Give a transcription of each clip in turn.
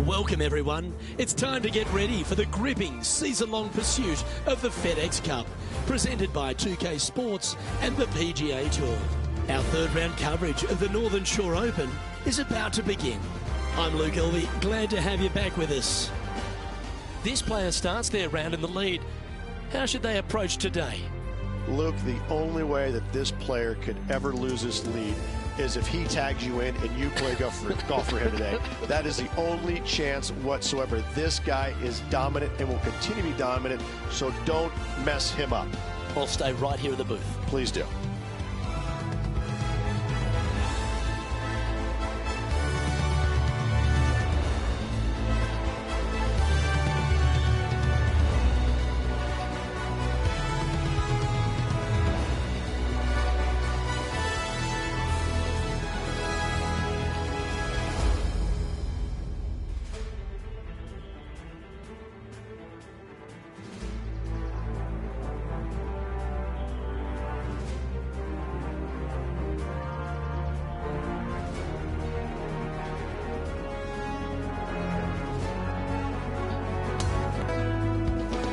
Welcome everyone. It's time to get ready for the gripping season-long pursuit of the FedEx Cup, presented by 2K Sports and the PGA Tour. Our third round coverage of the Northern Shore Open is about to begin. I'm Luke Elvey, glad to have you back with us. This player starts their round in the lead. How should they approach today? Luke, the only way that this player could ever lose this lead is if he tags you in and you play golf for him today. That is the only chance whatsoever. This guy is dominant and will continue to be dominant, so don't mess him up. I'll stay right here in the booth. Please do.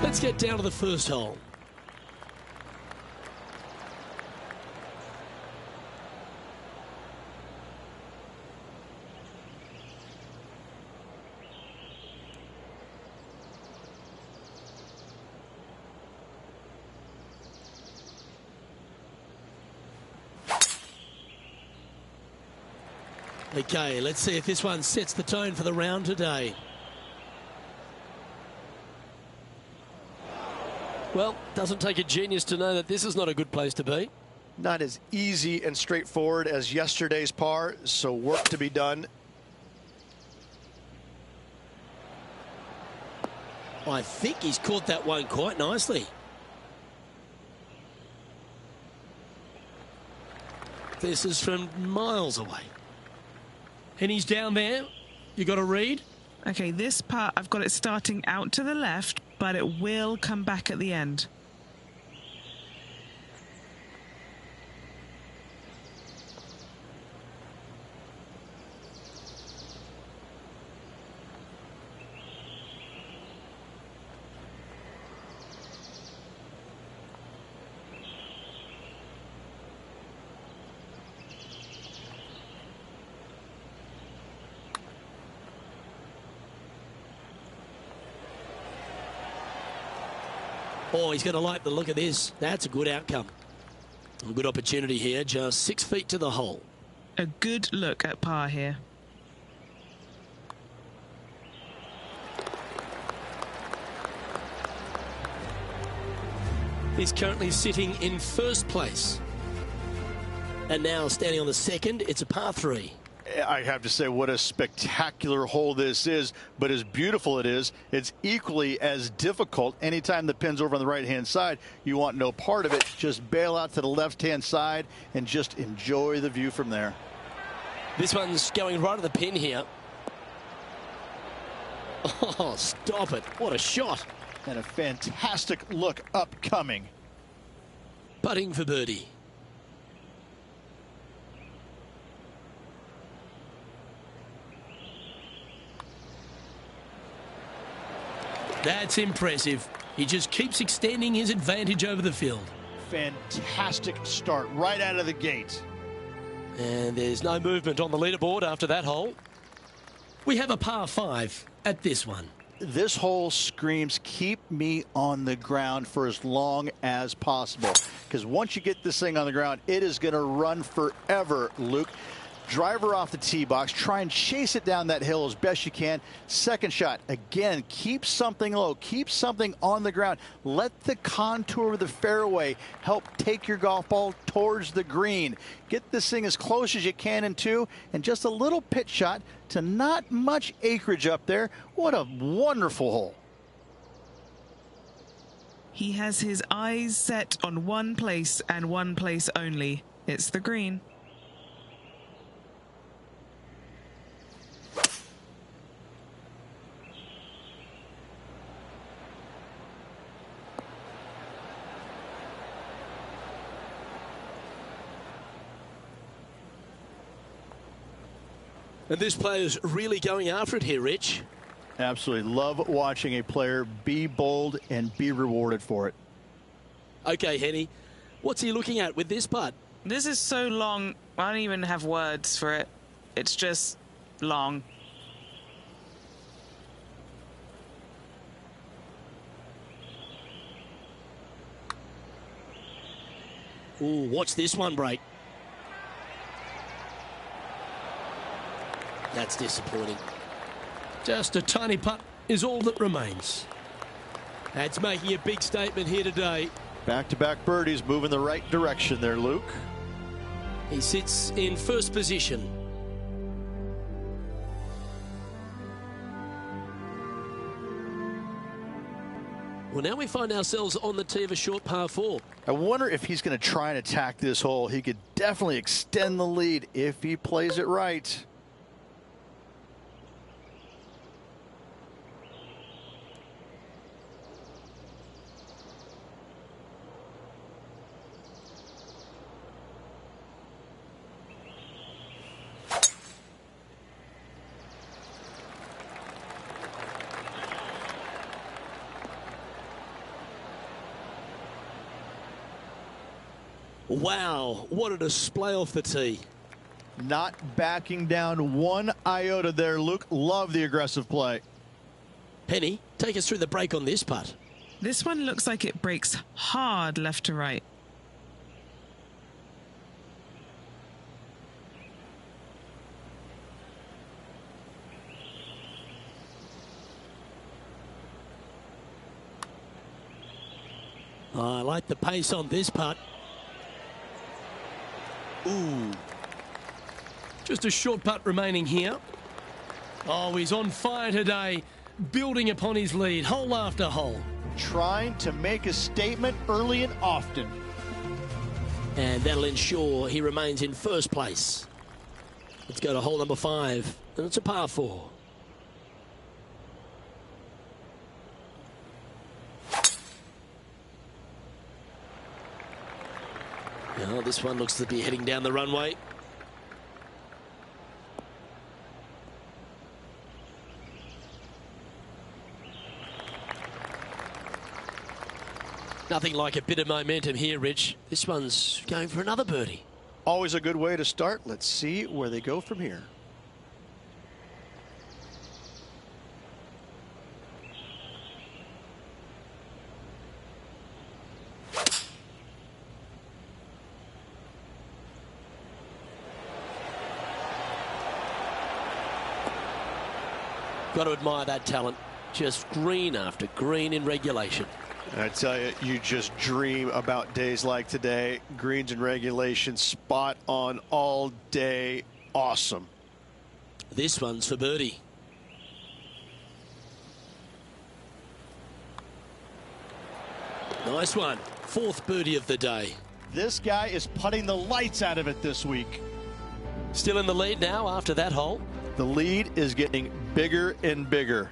Let's get down to the first hole. Okay, let's see if this one sets the tone for the round today. Well, doesn't take a genius to know that this is not a good place to be. Not as easy and straightforward as yesterday's par, so work to be done. I think he's caught that one quite nicely. This is from miles away. And he's down there. You got a read? Okay, this part, I've got it starting out to the left, but it will come back at the end. Oh, he's going to like the look of this. That's a good outcome. A good opportunity here, just 6 feet to the hole. A good look at par here. He's currently sitting in first place. And now standing on the second, it's a par 3. I have to say, what a spectacular hole this is, but as beautiful it is, it's equally as difficult. Anytime the pin's over on the right-hand side, you want no part of it. Just bail out to the left-hand side and just enjoy the view from there. This one's going right at the pin here. Oh, stop it. What a shot. And a fantastic look upcoming. Putting for birdie. That's impressive. He just keeps extending his advantage over the field. Fantastic start right out of the gate. And there's no movement on the leaderboard after that hole. We have a par 5 at this one. This hole screams, keep me on the ground for as long as possible. Because once you get this thing on the ground, it is going to run forever, Luke. Driver off the tee box, try and chase it down that hill as best you can. Second shot, again, keep something low, keep something on the ground. Let the contour of the fairway help take your golf ball towards the green. Get this thing as close as you can in 2, and just a little pitch shot to not much acreage up there. What a wonderful hole. He has his eyes set on one place and one place only. It's the green. And this player's really going after it here, Rich. Absolutely. Love watching a player be bold and be rewarded for it. Okay, Henny, what's he looking at with this putt? This is so long, I don't even have words for it. It's just long. Ooh, watch this one break. That's disappointing. Just a tiny putt is all that remains. That's making a big statement here today. Back-to-back birdies, moving the right direction there, Luke. He sits in first position. Well, now we find ourselves on the tee of a short par 4. I wonder if he's going to try and attack this hole. He could definitely extend the lead if he plays it right. Wow, what a display off the tee. Not backing down one iota there, Luke. Love the aggressive play. Penny, take us through the break on this putt. This one looks like it breaks hard left to right. I like the pace on this putt. Ooh. Just a short putt remaining here. Oh, he's on fire today, building upon his lead, hole after hole. Trying to make a statement early and often. And that'll ensure he remains in first place. Let's go to hole number 5, and it's a par 4. Now, this one looks to be heading down the runway. Nothing like a bit of momentum here, Rich. This one's going for another birdie. Always a good way to start. Let's see where they go from here. Got to admire that talent. Just green after green in regulation. And I tell you, you just dream about days like today. Greens in regulation, spot on all day. Awesome. This one's for birdie. Nice one. 4th birdie of the day. This guy is putting the lights out of it this week. Still in the lead now after that hole. The lead is getting bigger and bigger.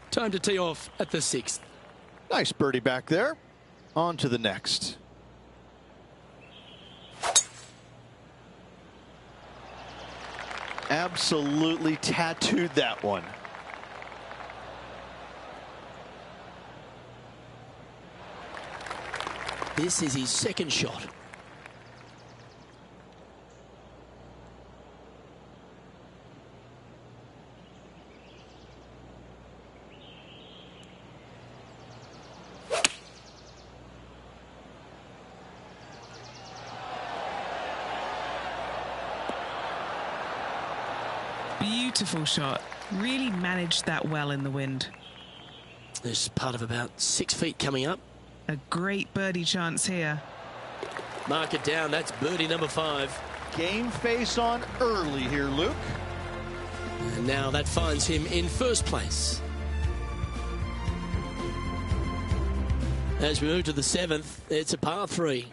Time to tee off at the 6th. Nice birdie back there. On to the next. Absolutely tattooed that one. This is his 2nd shot. Beautiful shot. Really managed that well in the wind. There's part of about 6 feet coming up. A great birdie chance here. Mark it down. That's birdie number 5. Game face on early here, Luke. And now that finds him in first place. As we move to the 7th, it's a par 3.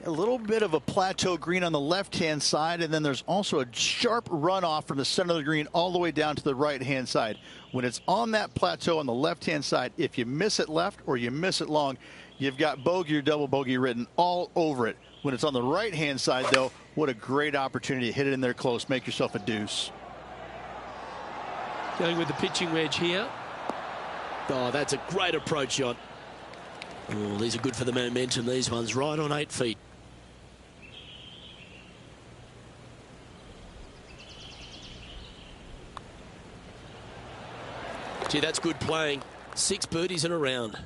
A little bit of a plateau green on the left-hand side, and then there's also a sharp runoff from the center of the green all the way down to the right-hand side. When it's on that plateau on the left-hand side, if you miss it left or you miss it long, you've got bogey or double bogey written all over it. When it's on the right-hand side, though, what a great opportunity to hit it in there close, make yourself a deuce. Going with the pitching wedge here. Oh, that's a great approach shot. Oh, these are good for the momentum, these ones, right on 8 feet. Gee, that's good playing. 6 birdies in a round.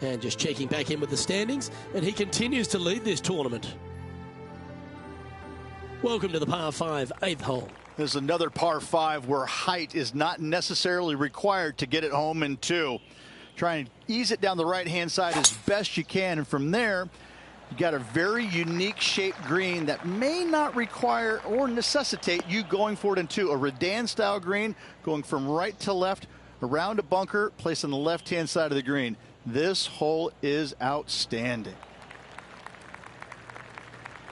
And just checking back in with the standings, and he continues to lead this tournament. Welcome to the par 5, 8th hole. There's another par 5 where height is not necessarily required to get it home in 2. Try and ease it down the right-hand side as best you can, and from there, you got a very unique shaped green that may not require or necessitate you going for it in 2. A Redan-style green going from right to left around a bunker, placed on the left-hand side of the green. This hole is outstanding.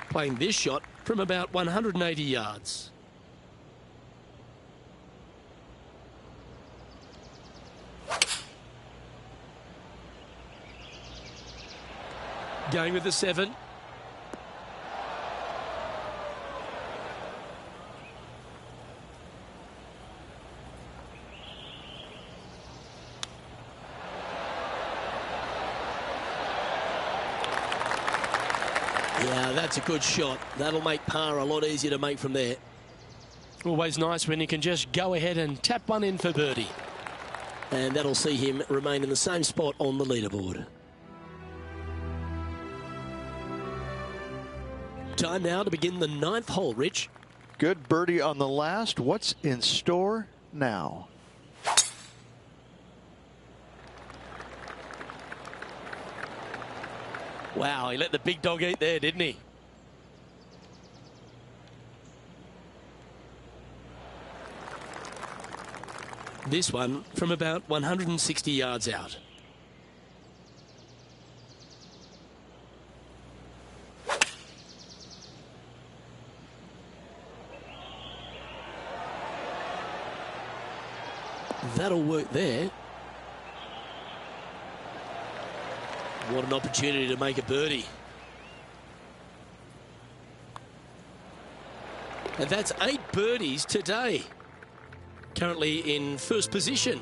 Playing this shot from about 180 yards. Going with the 7. Yeah, that's a good shot. That'll make par a lot easier to make from there. Always nice when you can just go ahead and tap one in for birdie. And that'll see him remain in the same spot on the leaderboard. Time now to begin the 9th hole, Rich. Good birdie on the last. What's in store now? Wow, he let the big dog eat there, didn't he? This one from about 160 yards out. That'll work there. What an opportunity to make a birdie. And that's 8 birdies today. Currently in first position.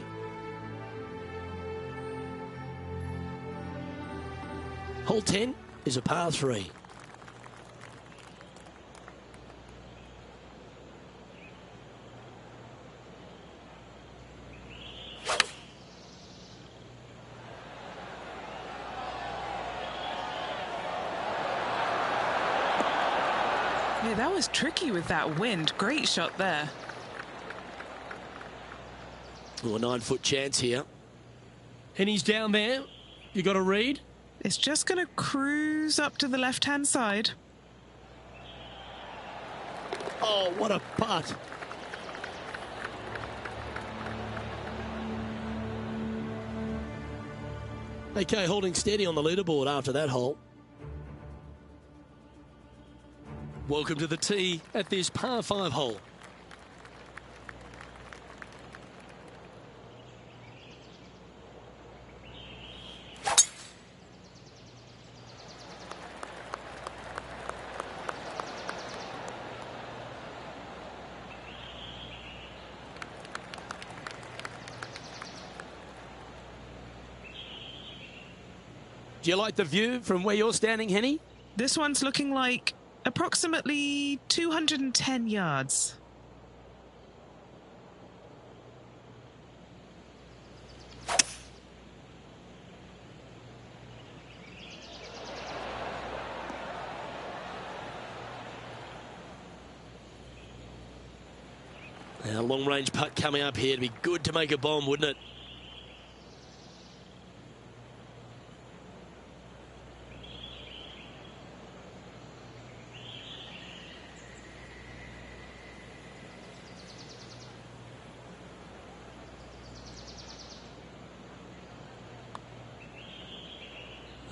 Hole 10 is a par 3. Yeah, that was tricky with that wind. Great shot there. Oh, a 9-foot chance here. And he's down there. You got a read? It's just going to cruise up to the left-hand side. Oh, what a putt. Okay, holding steady on the leaderboard after that hole. Welcome to the tee at this par 5 hole. Do you like the view from where you're standing, Henny? This one's looking like approximately 210 yards. A long-range putt coming up here. It'd be good to make a bomb, wouldn't it?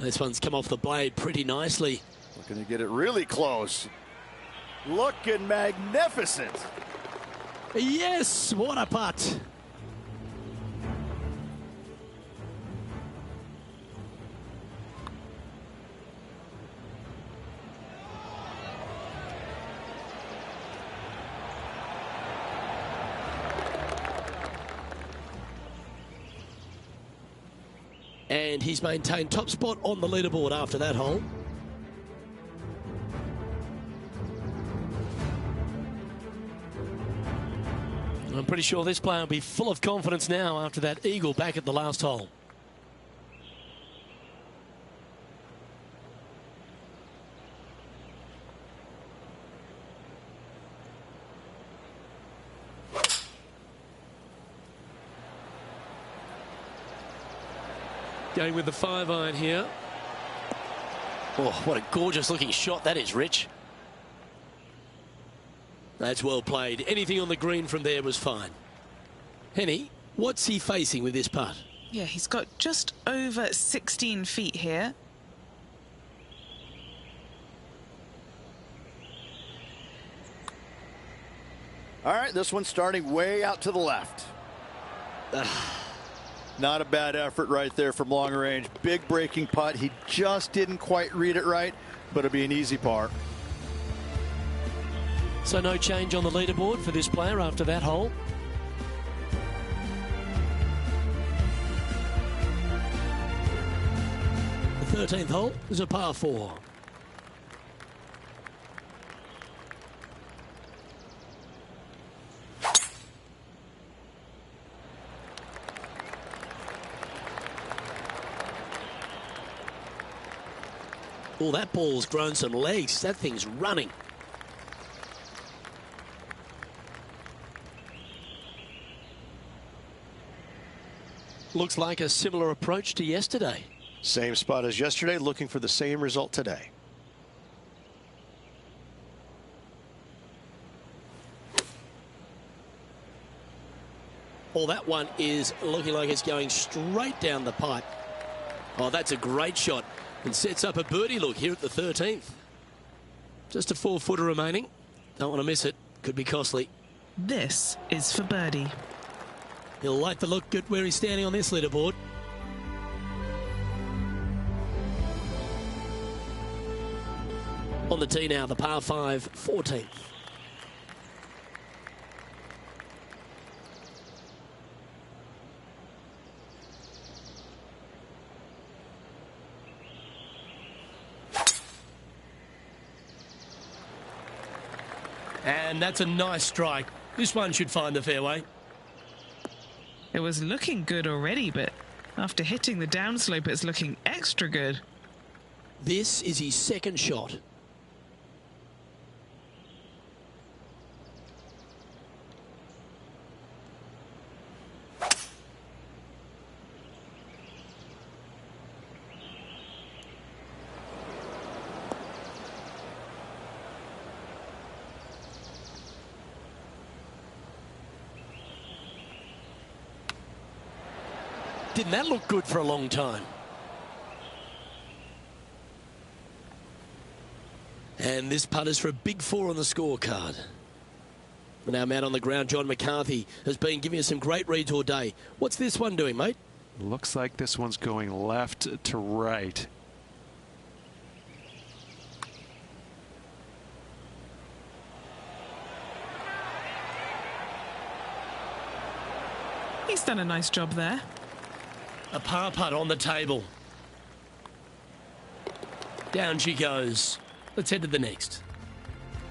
This one's come off the blade pretty nicely. Looking to get it really close. Looking magnificent. Yes, what a putt. And he's maintained top spot on the leaderboard after that hole. I'm pretty sure this player will be full of confidence now after that eagle back at the last hole. Going with the 5-iron here. Oh, what a gorgeous looking shot that is, Rich. That's well played. Anything on the green from there was fine. Henny, what's he facing with this putt? Yeah, he's got just over 16 feet here. All right, this one's starting way out to the left. Not a bad effort right there from long range. Big breaking putt. He just didn't quite read it right, but it'll be an easy par. So no change on the leaderboard for this player after that hole. The 13th hole is a par 4. Oh, that ball's grown some legs. That thing's running. Looks like a similar approach to yesterday. Same spot as yesterday, looking for the same result today. Oh, that one is looking like it's going straight down the pipe. Oh, that's a great shot. And sets up a birdie look here at the 13th. Just a 4-footer remaining. Don't want to miss it. Could be costly. This is for birdie. He'll like the look at where he's standing on this leaderboard. On the tee now, the par 5, 14th. And that's a nice strike. This one should find the fairway. It was looking good already, but after hitting the downslope, it's looking extra good. This is his second shot. Didn't that look good for a long time? And this putt is for a big 4 on the scorecard. Now, man on the ground, John McCarthy has been giving us some great reads all day. What's this one doing, mate? Looks like this one's going left to right. He's done a nice job there. A par putt on the table. Down she goes. Let's head to the next.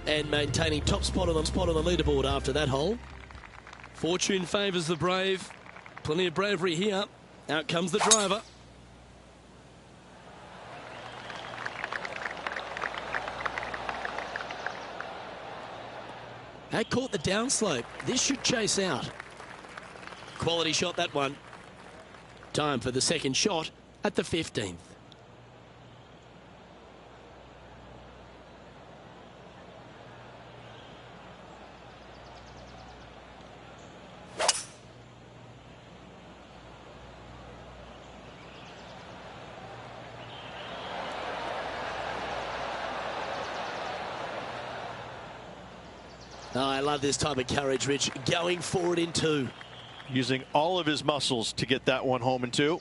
And maintaining top spot on the leaderboard after that hole. Fortune favours the brave. Plenty of bravery here. Out comes the driver. That caught the downslope. This should chase out. Quality shot, that one. Time for the second shot at the 15th. Oh, I love this type of courage, Rich. Going forward in 2. Using all of his muscles to get that one home in 2.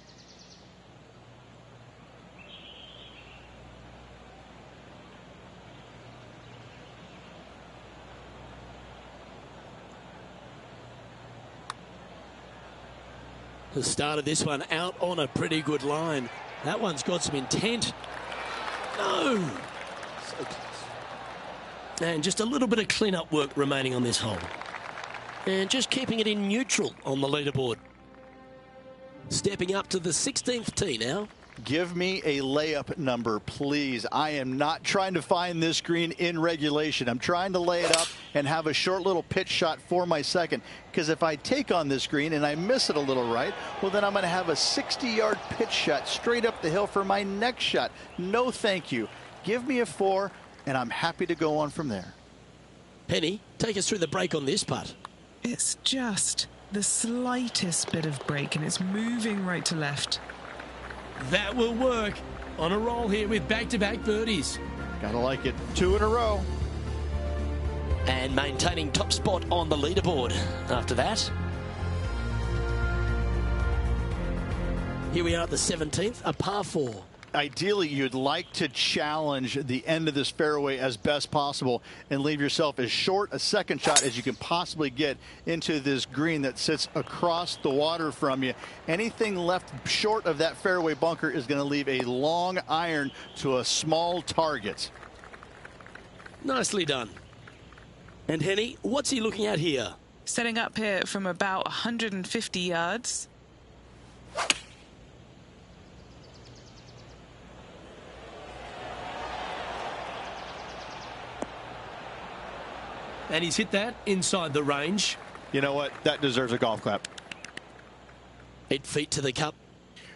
The start of this one out on a pretty good line. That one's got some intent. No! So close. And just a little bit of clean-up work remaining on this hole. And just keeping it in neutral on the leaderboard. Stepping up to the 16th tee now. Give me a layup number, please. I am not trying to find this green in regulation. I'm trying to lay it up and have a short little pitch shot for my second. Because if I take on this green and I miss it a little right, well, then I'm going to have a 60-yard pitch shot straight up the hill for my next shot. No, thank you. Give me a 4, and I'm happy to go on from there. Penny, take us through the break on this putt. It's just the slightest bit of break, and it's moving right to left. That will work. On a roll here with back-to-back birdies. Gotta like it. 2 in a row. And maintaining top spot on the leaderboard after that. Here we are at the 17th, a par 4. Ideally, you'd like to challenge the end of this fairway as best possible and leave yourself as short a second shot as you can possibly get into this green that sits across the water from you. Anything left short of that fairway bunker is going to leave a long iron to a small target. Nicely done. And Henny, what's he looking at here? Setting up here from about 150 yards. And he's hit that inside the range. You know what? That deserves a golf clap. 8 feet to the cup.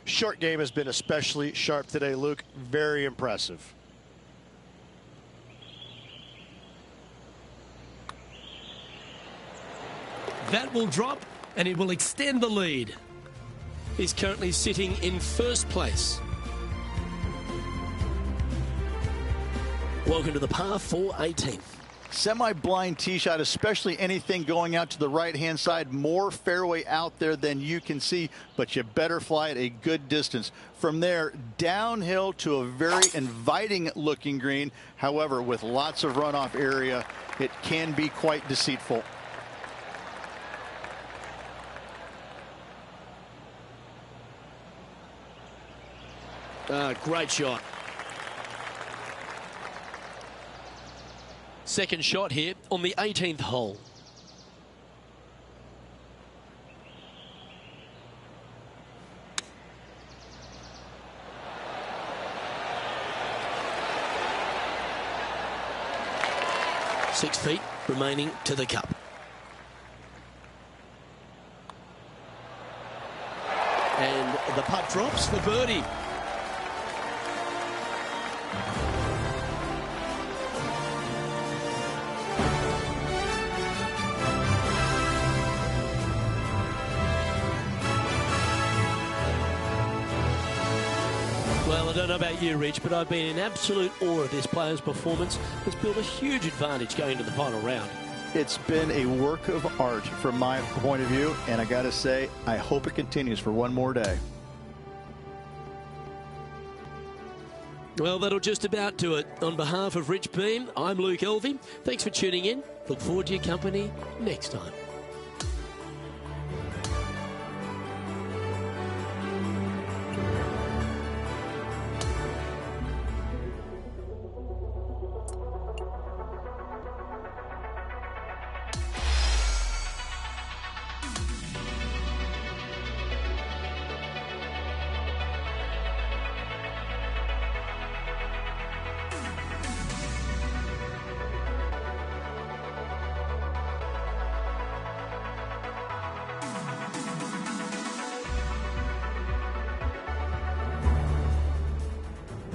Short game has been especially sharp today, Luke. Very impressive. That will drop, and it will extend the lead. He's currently sitting in first place. Welcome to the par 4 18th. Semi-blind tee shot, especially anything going out to the right-hand side. More fairway out there than you can see, but you better fly it a good distance. From there, downhill to a very inviting-looking green. However, with lots of runoff area, it can be quite deceitful. Great shot. Second shot here on the 18th hole. Six feet remaining to the cup. And the putt drops for birdie. Well, I don't know about you, Rich, but I've been in absolute awe of this player's performance. It's built a huge advantage going to the final round. It's been a work of art from my point of view, and I got to say, I hope it continues for one more day. Well, that'll just about do it. On behalf of Rich Beam, I'm Luke Elvey. Thanks for tuning in. Look forward to your company next time.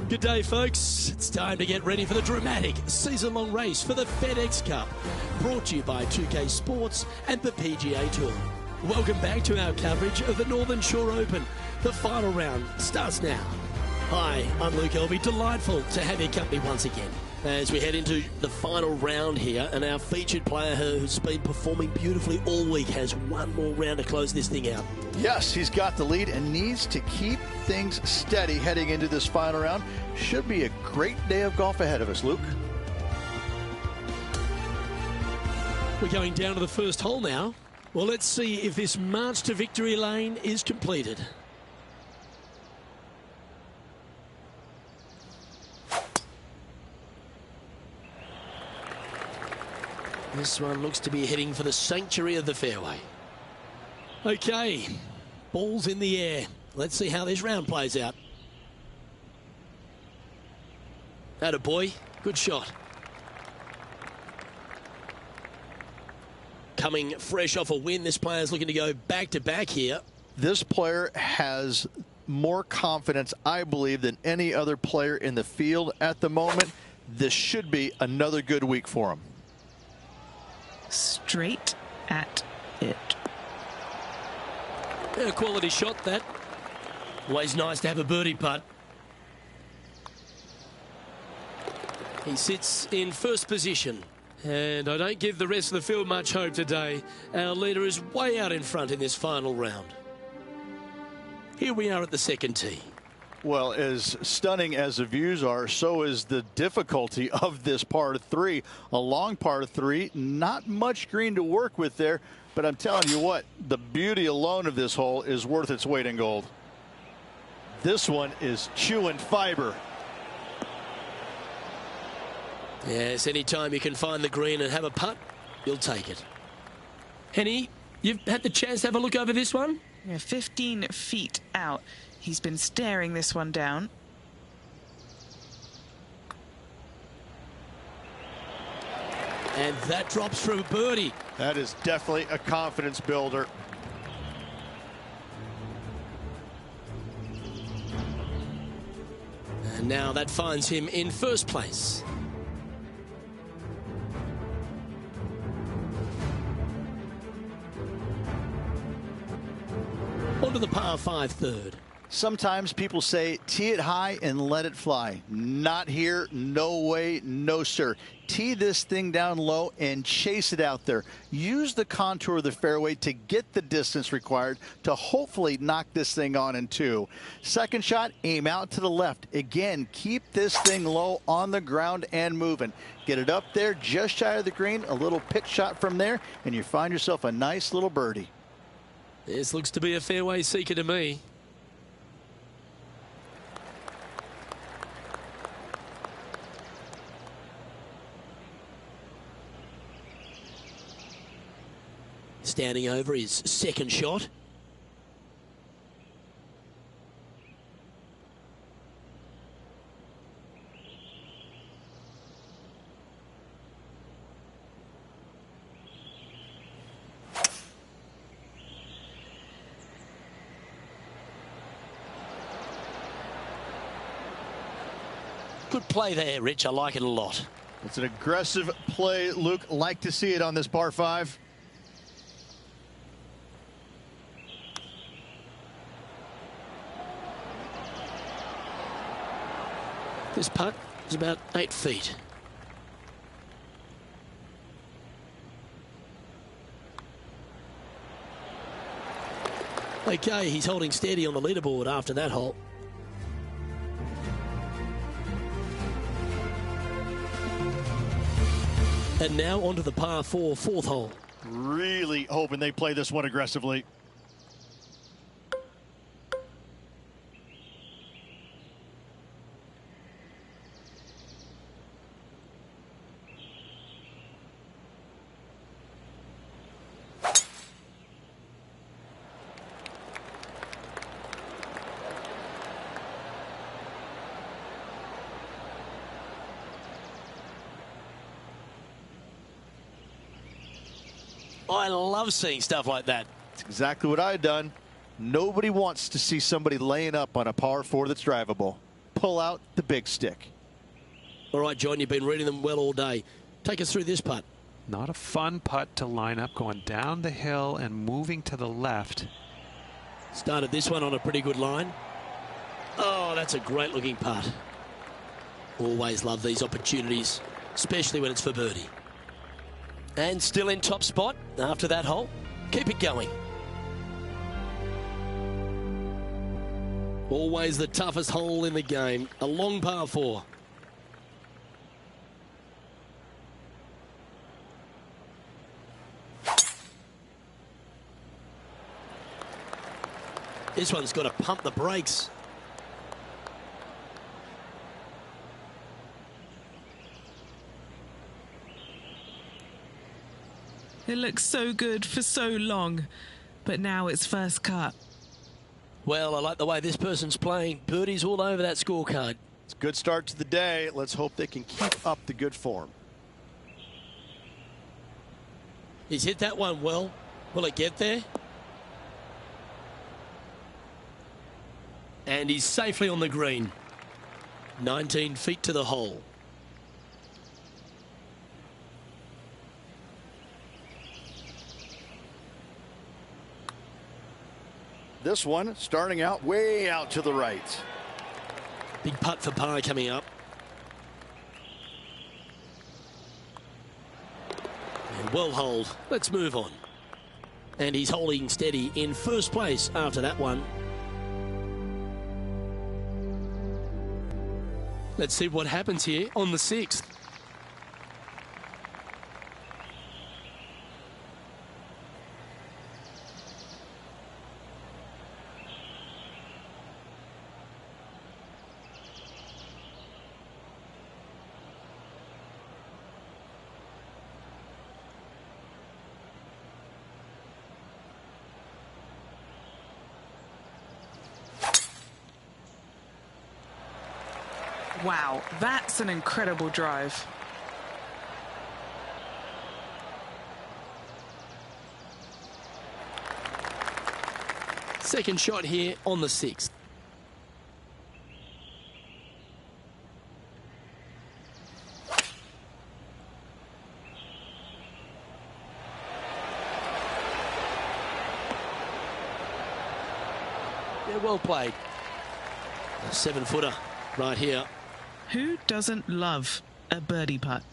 Good day, folks. It's time to get ready for the dramatic season-long race for the FedEx Cup, brought to you by 2K Sports and the PGA Tour. Welcome back to our coverage of the Northern Shore Open. The final round starts now. Hi, I'm Luke Elvey. Delightful to have your company once again as we head into the final round here, and our featured player who's been performing beautifully all week has one more round to close this thing out. Yes, he's got the lead and needs to keep things steady heading into this final round. Should be a great day of golf ahead of us, Luke. We're going down to the first hole now. Well, let's see if this march to victory lane is completed. This one looks to be heading for the sanctuary of the fairway. Okay, ball's in the air. Let's see how this round plays out. Attaboy, good shot. Coming fresh off a win, this player's looking to go back-to-back here. This player has more confidence, I believe, than any other player in the field at the moment. This should be another good week for him. Straight at it. A quality shot, that. Always nice to have a birdie putt. He sits in first position. And I don't give the rest of the field much hope today. Our leader is way out in front in this final round. Here we are at the second tee. Well, as stunning as the views are, so is the difficulty of this par 3. A long par 3, not much green to work with there, but I'm telling you what, the beauty alone of this hole is worth its weight in gold. This one is chewing fiber. Yes, anytime you can find the green and have a putt, you'll take it. Henny, you've had the chance to have a look over this one? Yeah, 15 feet out. He's been staring this one down. And that drops for a birdie. That is definitely a confidence builder. And now that finds him in first place. On to the par 5 third. Sometimes people say tee it high and let it fly. Not here, no way, no sir. Tee this thing down low and chase it out there. Use the contour of the fairway to get the distance required to hopefully knock this thing on in 2. Second shot, aim out to the left. Again, keep this thing low on the ground and moving. Get it up there just shy of the green, a little pitch shot from there, and you find yourself a nice little birdie. This looks to be a fairway seeker to me. Standing over his second shot. Good play there, Rich. I like it a lot. It's an aggressive play, Luke. Like to see it on this par 5. This putt is about 8 feet. Okay, he's holding steady on the leaderboard after that hole. And now onto the par 4 fourth hole. Really hoping they play this one aggressively. I love seeing stuff like that. It's exactly what I've done. Nobody wants to see somebody laying up on a par 4 that's drivable. Pull out the big stick. All right, John, you've been reading them well all day. Take us through this putt. Not a fun putt to line up, going down the hill and moving to the left. Started this one on a pretty good line. Oh, that's a great looking putt. Always love these opportunities, especially when it's for birdie. And still in top spot after that hole. Keep it going. Always the toughest hole in the game. A long par 4. This one's got to pump the brakes. It looks so good for so long, but now it's first cut. Well, I like the way this person's playing. Birdies all over that scorecard. It's a good start to the day. Let's hope they can keep up the good form. He's hit that one well. Will it get there? And he's safely on the green. 19 feet to the hole. This one starting out way out to the right. Big putt for par coming up. And well holed. Let's move on. And he's holding steady in first place after that one. Let's see what happens here on the 6th. Wow, that's an incredible drive. Second shot here on the 6th. Yeah, well played. A 7-footer right here. Who doesn't love a birdie putt?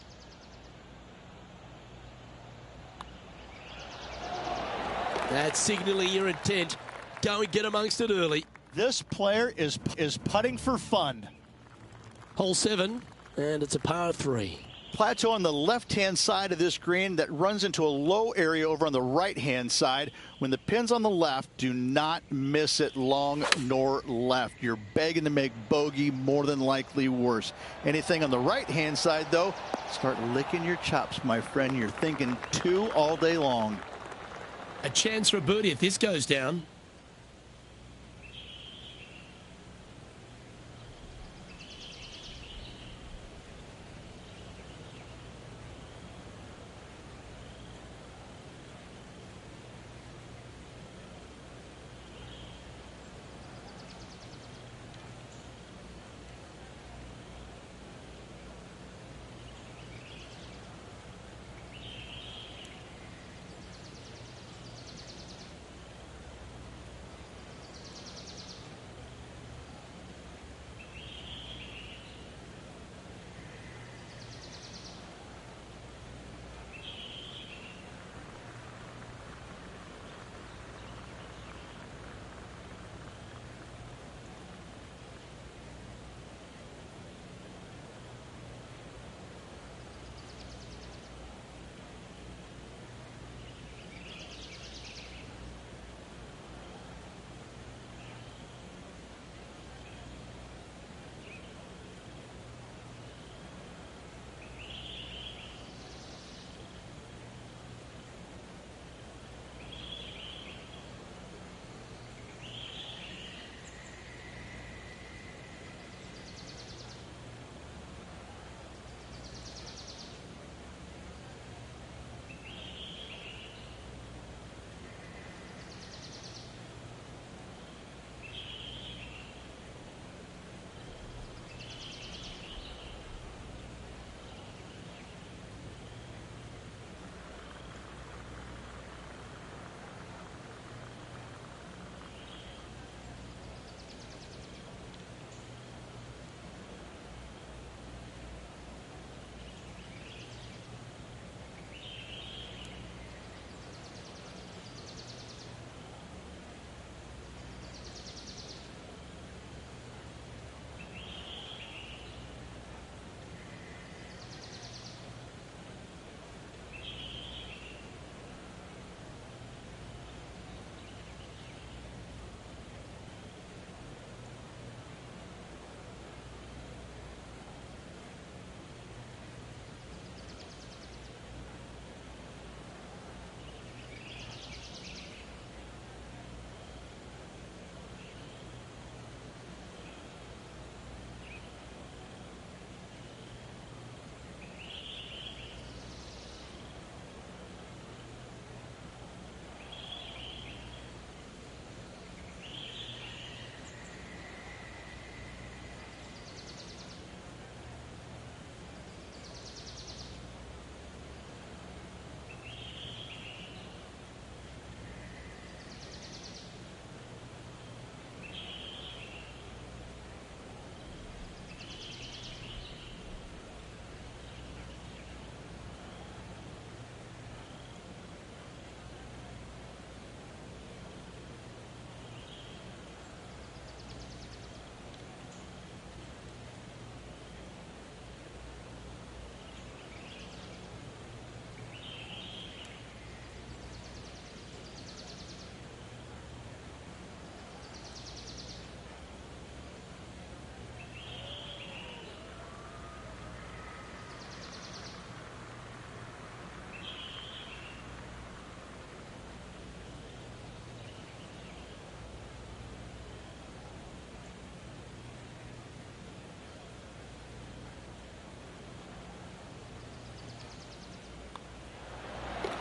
That's signaling your intent. Go and get amongst it early. This player is putting for fun. Hole 7, and it's a par 3. Plateau on the left-hand side of this green that runs into a low area over on the right-hand side. When the pin's on the left, do not miss it long nor left. You're begging to make bogey, more than likely worse. Anything on the right-hand side, though, start licking your chops, my friend. You're thinking 2 all day long. A chance for a birdie if this goes down.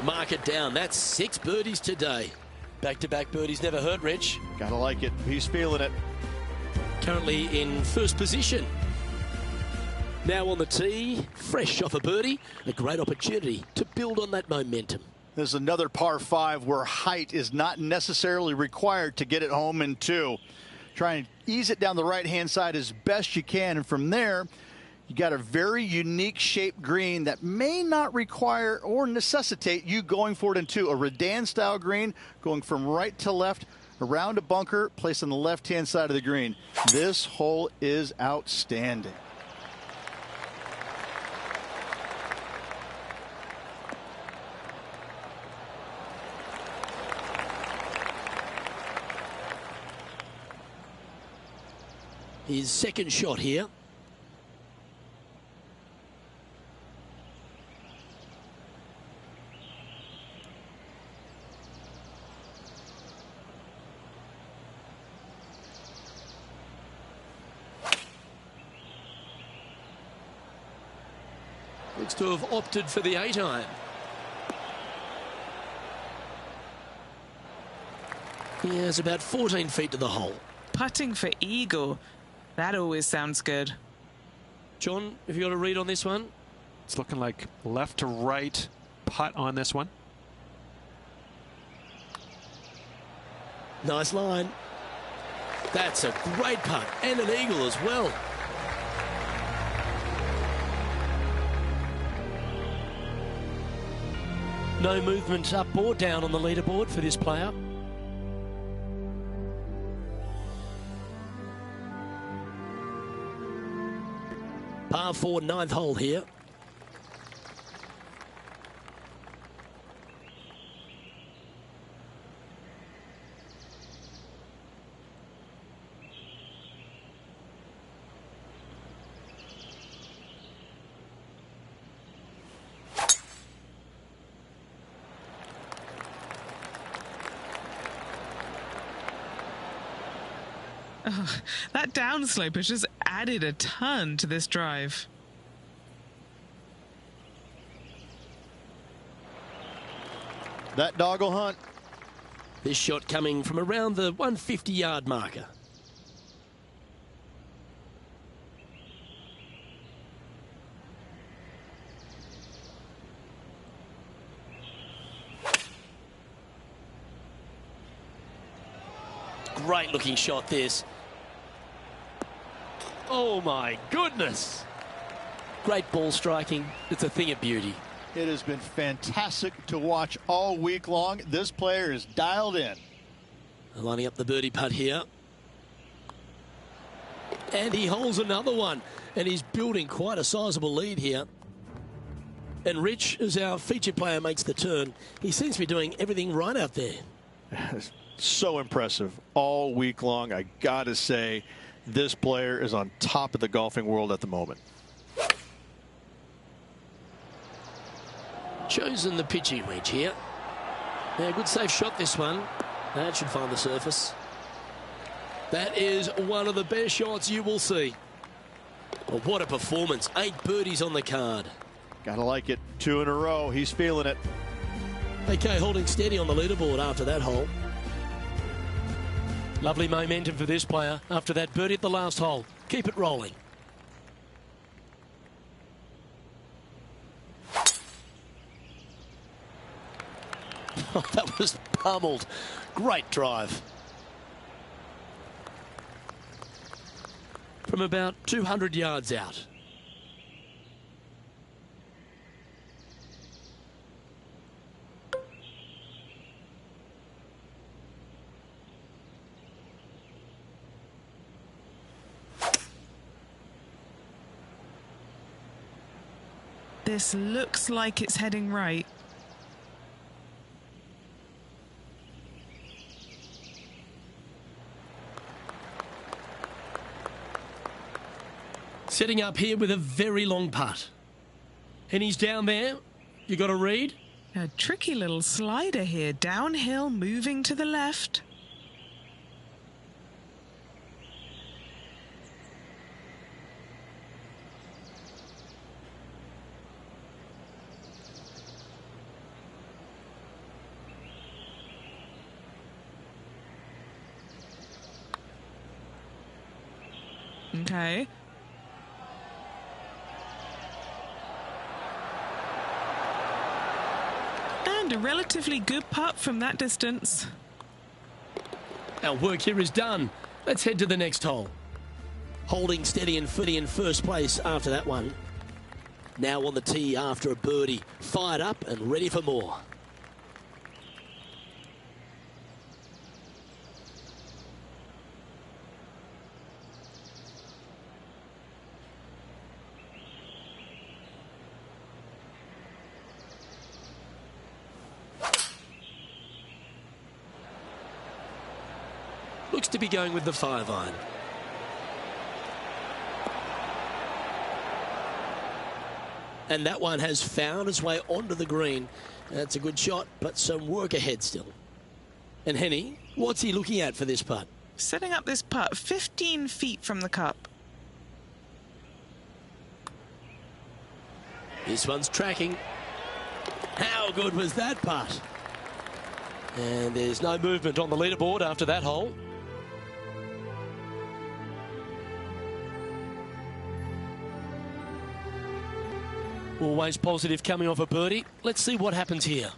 mark it down. That's 6 birdies today. Back-to-back birdies never hurt, Rich. Gotta like it. He's feeling it. Currently in first position. Now on the tee, fresh off a birdie, a great opportunity to build on that momentum. This is another par 5 where height is not necessarily required to get it home in 2. Try and ease it down the right-hand side as best you can, and from there, you got a very unique shaped green that may not require or necessitate you going for it in 2. A Redan-style green going from right to left, around a bunker, placed on the left-hand side of the green. This hole is outstanding. His second shot here. Looks to have opted for the 8-iron. He has about 14 feet to the hole. Putting for eagle. That always sounds good. John, have you got a read on this one? It's looking like left to right putt on this one. Nice line. That's a great putt and an eagle as well. No movement up or down on the leaderboard for this player. Par 4, 9th hole here. Oh, that downslope has just added a ton to this drive. That dog will hunt. This shot coming from around the 150-yard marker. Great looking shot this. Oh my goodness. Great ball striking. It's a thing of beauty. It has been fantastic to watch all week long. This player is dialed in. Lining up the birdie putt here. And he holds another one. And he's building quite a sizable lead here. And Rich, as our feature player makes the turn, he seems to be doing everything right out there. So impressive all week long. I gotta say, this player is on top of the golfing world at the moment. Chosen the pitching wedge here. Yeah, good safe shot this one. That should find the surface. That is one of the best shots you will see. Well, what a performance. 8 birdies on the card. Gotta like it. 2 in a row. He's feeling it. Okay, holding steady on the leaderboard after that hole. Lovely momentum for this player after that birdie at the last hole. Keep it rolling. Oh, that was pummeled. Great drive. From about 200 yards out. This looks like it's heading right. Setting up here with a very long putt. And he's down there. You got a read? A tricky little slider here. Downhill, moving to the left. Okay. And a relatively good putt from that distance. Our work here is done. Let's head to the next hole. Holding steady and footy in first place after that one. Now on the tee after a birdie. Fired up and ready for more. Looks to be going with the 5-iron. And that one has found its way onto the green. That's a good shot, but some work ahead still. And Henny, what's he looking at for this putt? Setting up this putt 15 feet from the cup. This one's tracking. How good was that putt? And there's no movement on the leaderboard after that hole. Always positive coming off a birdie. Let's see what happens here.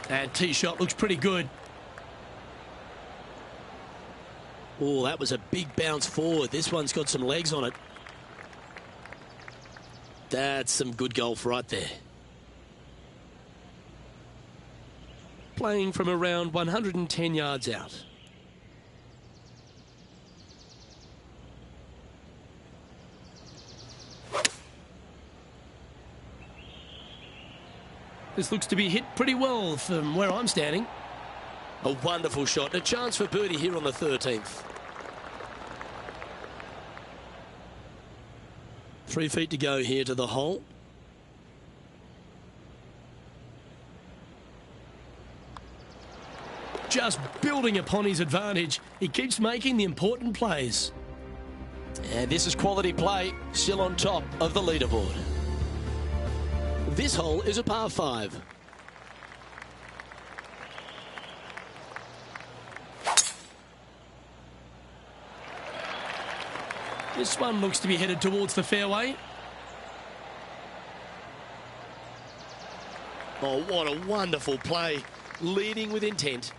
And tee shot looks pretty good. Oh, that was a big bounce forward. This one's got some legs on it. That's some good golf right there. Playing from around 110 yards out. This looks to be hit pretty well from where I'm standing. A wonderful shot. A chance for birdie here on the 13th. 3 feet to go here to the hole. Just building upon his advantage. He keeps making the important plays. And this is quality play, still on top of the leaderboard. This hole is a par 5. This one looks to be headed towards the fairway. Oh, what a wonderful play. Leading with intent.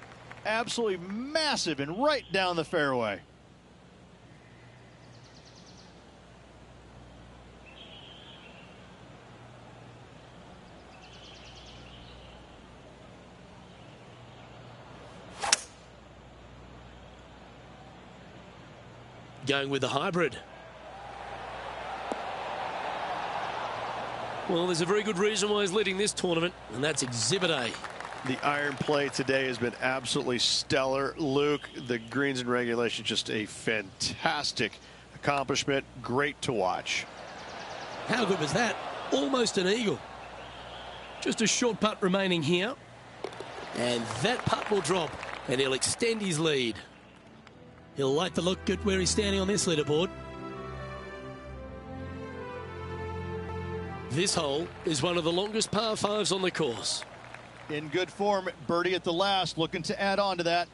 Absolutely massive and right down the fairway. Going with the hybrid. Well, there's a very good reason why he's leading this tournament, and that's Exhibit A. The iron play today has been absolutely stellar. Luke, the greens and regulation, just a fantastic accomplishment. Great to watch. How good was that? Almost an eagle. Just a short putt remaining here. And that putt will drop, and he'll extend his lead. He'll like to look at where he's standing on this leaderboard. This hole is one of the longest par 5s on the course. In good form, birdie at the last, looking to add on to that.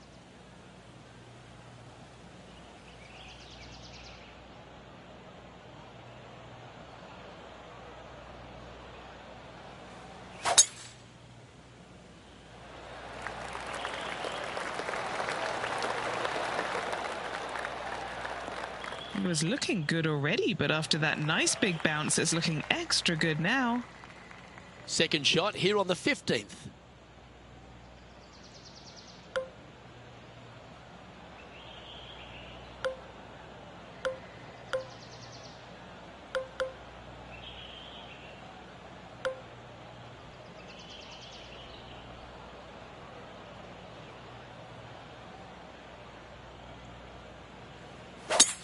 It was looking good already, but after that nice big bounce, it's looking extra good now. Second shot here on the 15th.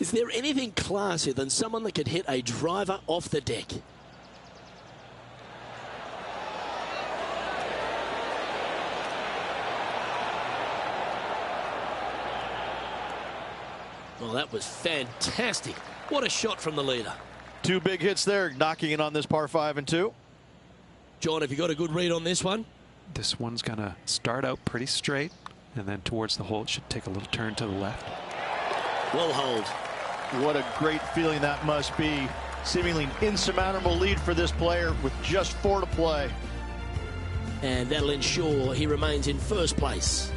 Is there anything classier than someone that could hit a driver off the deck? Well, that was fantastic. What a shot from the leader. Two big hits there, knocking in on this par 5 and 2. John, have you got a good read on this one? This one's going to start out pretty straight, and then towards the hole, it should take a little turn to the left. Well hold. What a great feeling that must be. Seemingly insurmountable lead for this player with just 4 to play. And that'll ensure he remains in first place.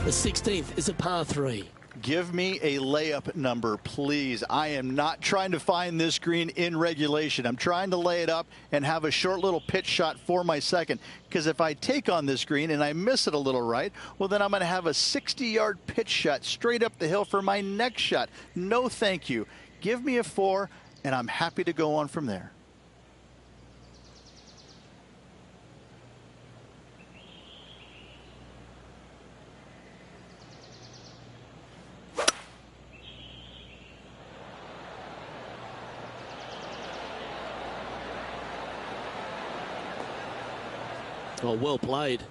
The 16th is a par 3. Give me a layup number, please. I am not trying to find this green in regulation. I'm trying to lay it up and have a short little pitch shot for my second. Because if I take on this green and I miss it a little right, well, then I'm going to have a 60-yard pitch shot straight up the hill for my next shot. No, thank you. Give me a 4, and I'm happy to go on from there. Oh, well played.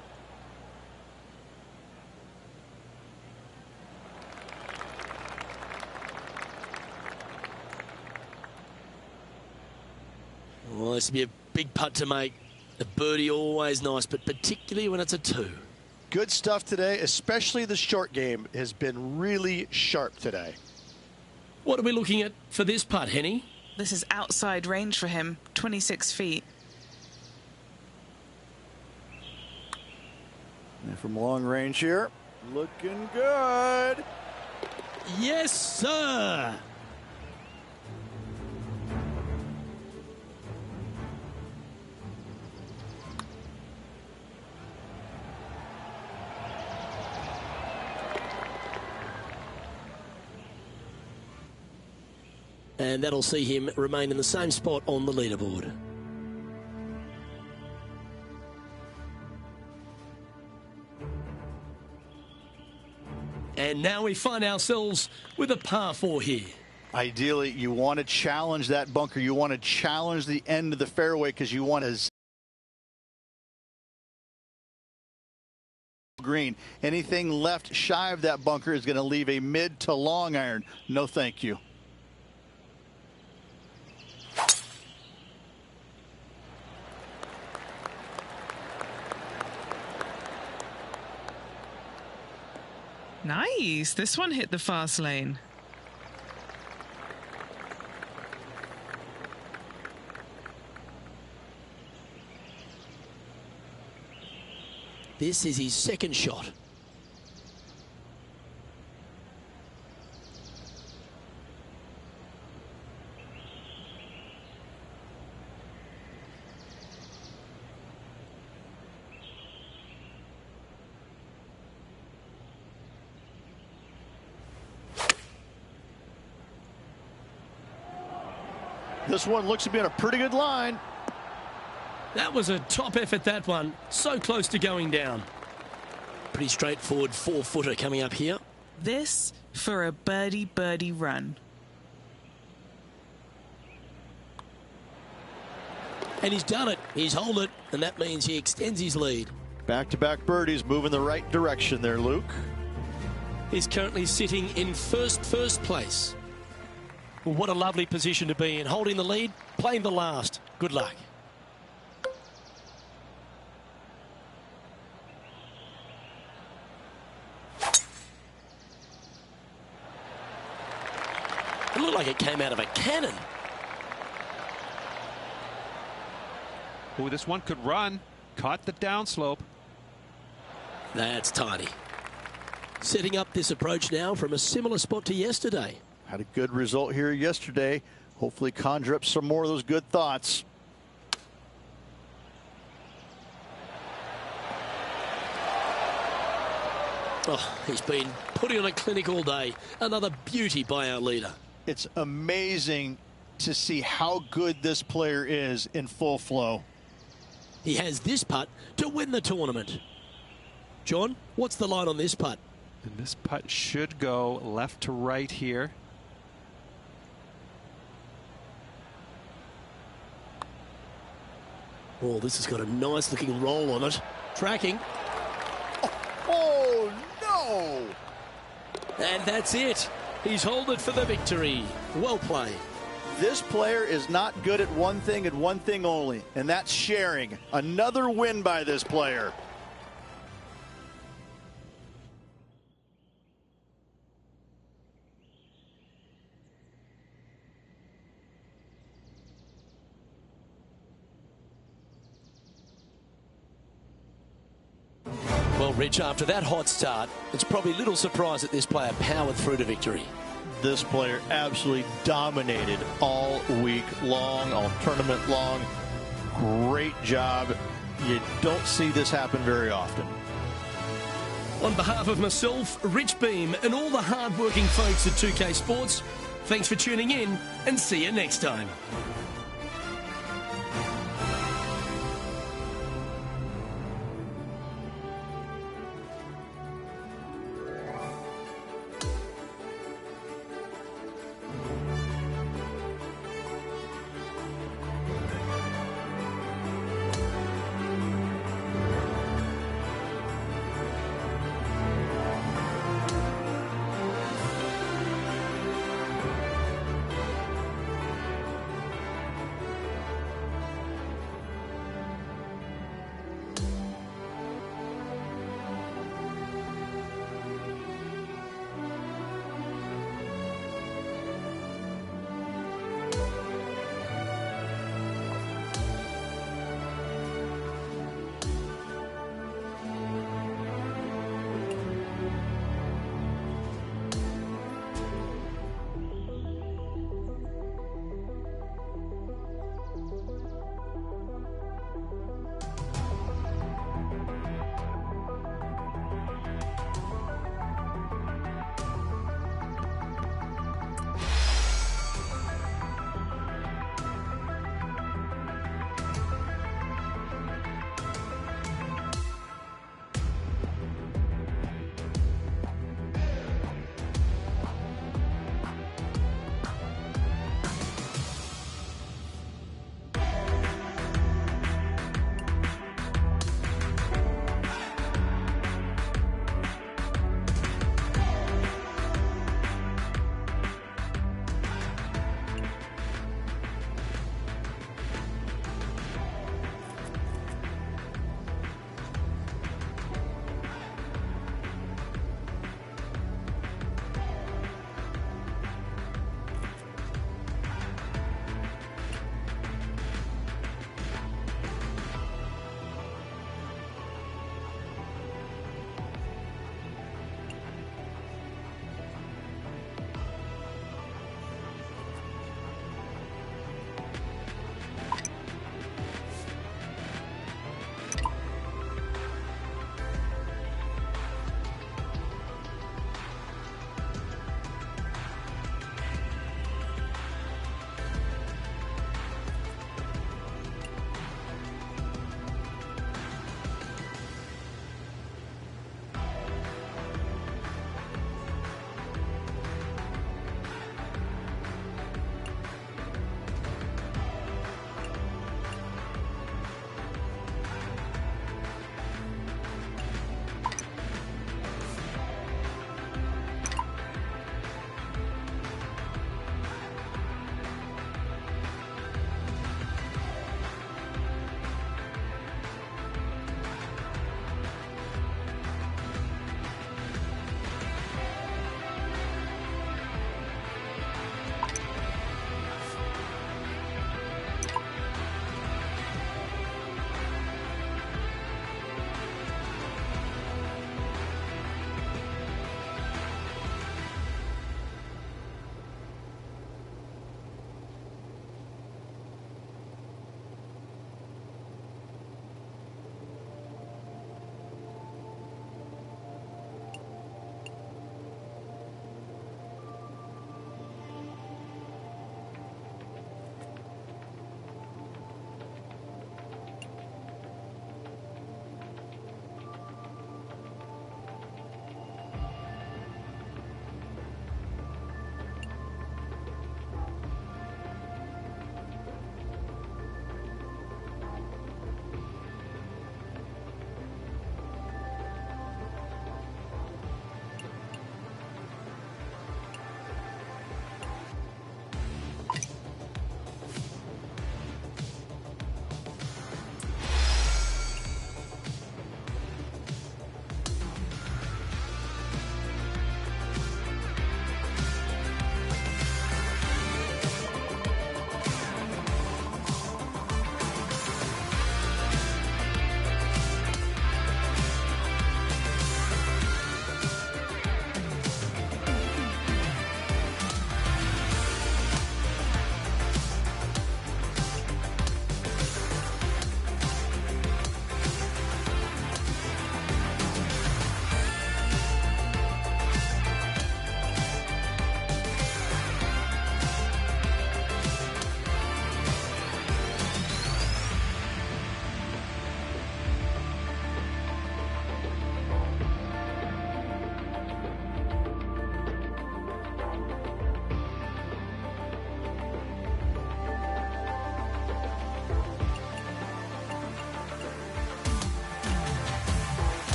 Well, this would be a big putt to make. A birdie always nice, but particularly when it's a 2. Good stuff today, especially the short game has been really sharp today. What are we looking at for this putt, Henny? This is outside range for him, 26 feet. And from long range here, looking good. Yes, sir. And that'll see him remain in the same spot on the leaderboard. And now we find ourselves with a par 4 here. Ideally, you want to challenge that bunker. You want to challenge the end of the fairway because you want to green. Anything left shy of that bunker is going to leave a mid to long iron. No, thank you. Nice. This one hit the fast lane. This is his second shot. This one looks to be on a pretty good line. That was a top effort, that one. So close to going down. Pretty straightforward 4-footer coming up here. This for a birdie run. And he's done it. He's holed it. And that means he extends his lead. Back-to-back birdies moving the right direction there, Luke. He's currently sitting in first place. Well, what a lovely position to be in. Holding the lead, playing the last. Good luck. It looked like it came out of a cannon. Oh, this one could run. Caught the downslope. That's tiny. Setting up this approach now from a similar spot to yesterday. Had a good result here yesterday. Hopefully conjure up some more of those good thoughts. Oh, he's been putting on a clinic all day. Another beauty by our leader. It's amazing to see how good this player is in full flow. He has this putt to win the tournament. John, what's the line on this putt? And this putt should go left to right here. Oh, this has got a nice looking roll on it. Tracking. Oh no! And that's it. He's hauled it for the victory. Well played. This player is not good at one thing and one thing only, and that's sharing. Another win by this player. Well, Rich, after that hot start, it's probably little surprise that this player powered through to victory. This player absolutely dominated all week long, all tournament long. Great job. You don't see this happen very often. On behalf of myself, Rich Beam, and all the hard-working folks at 2K Sports, thanks for tuning in, and see you next time.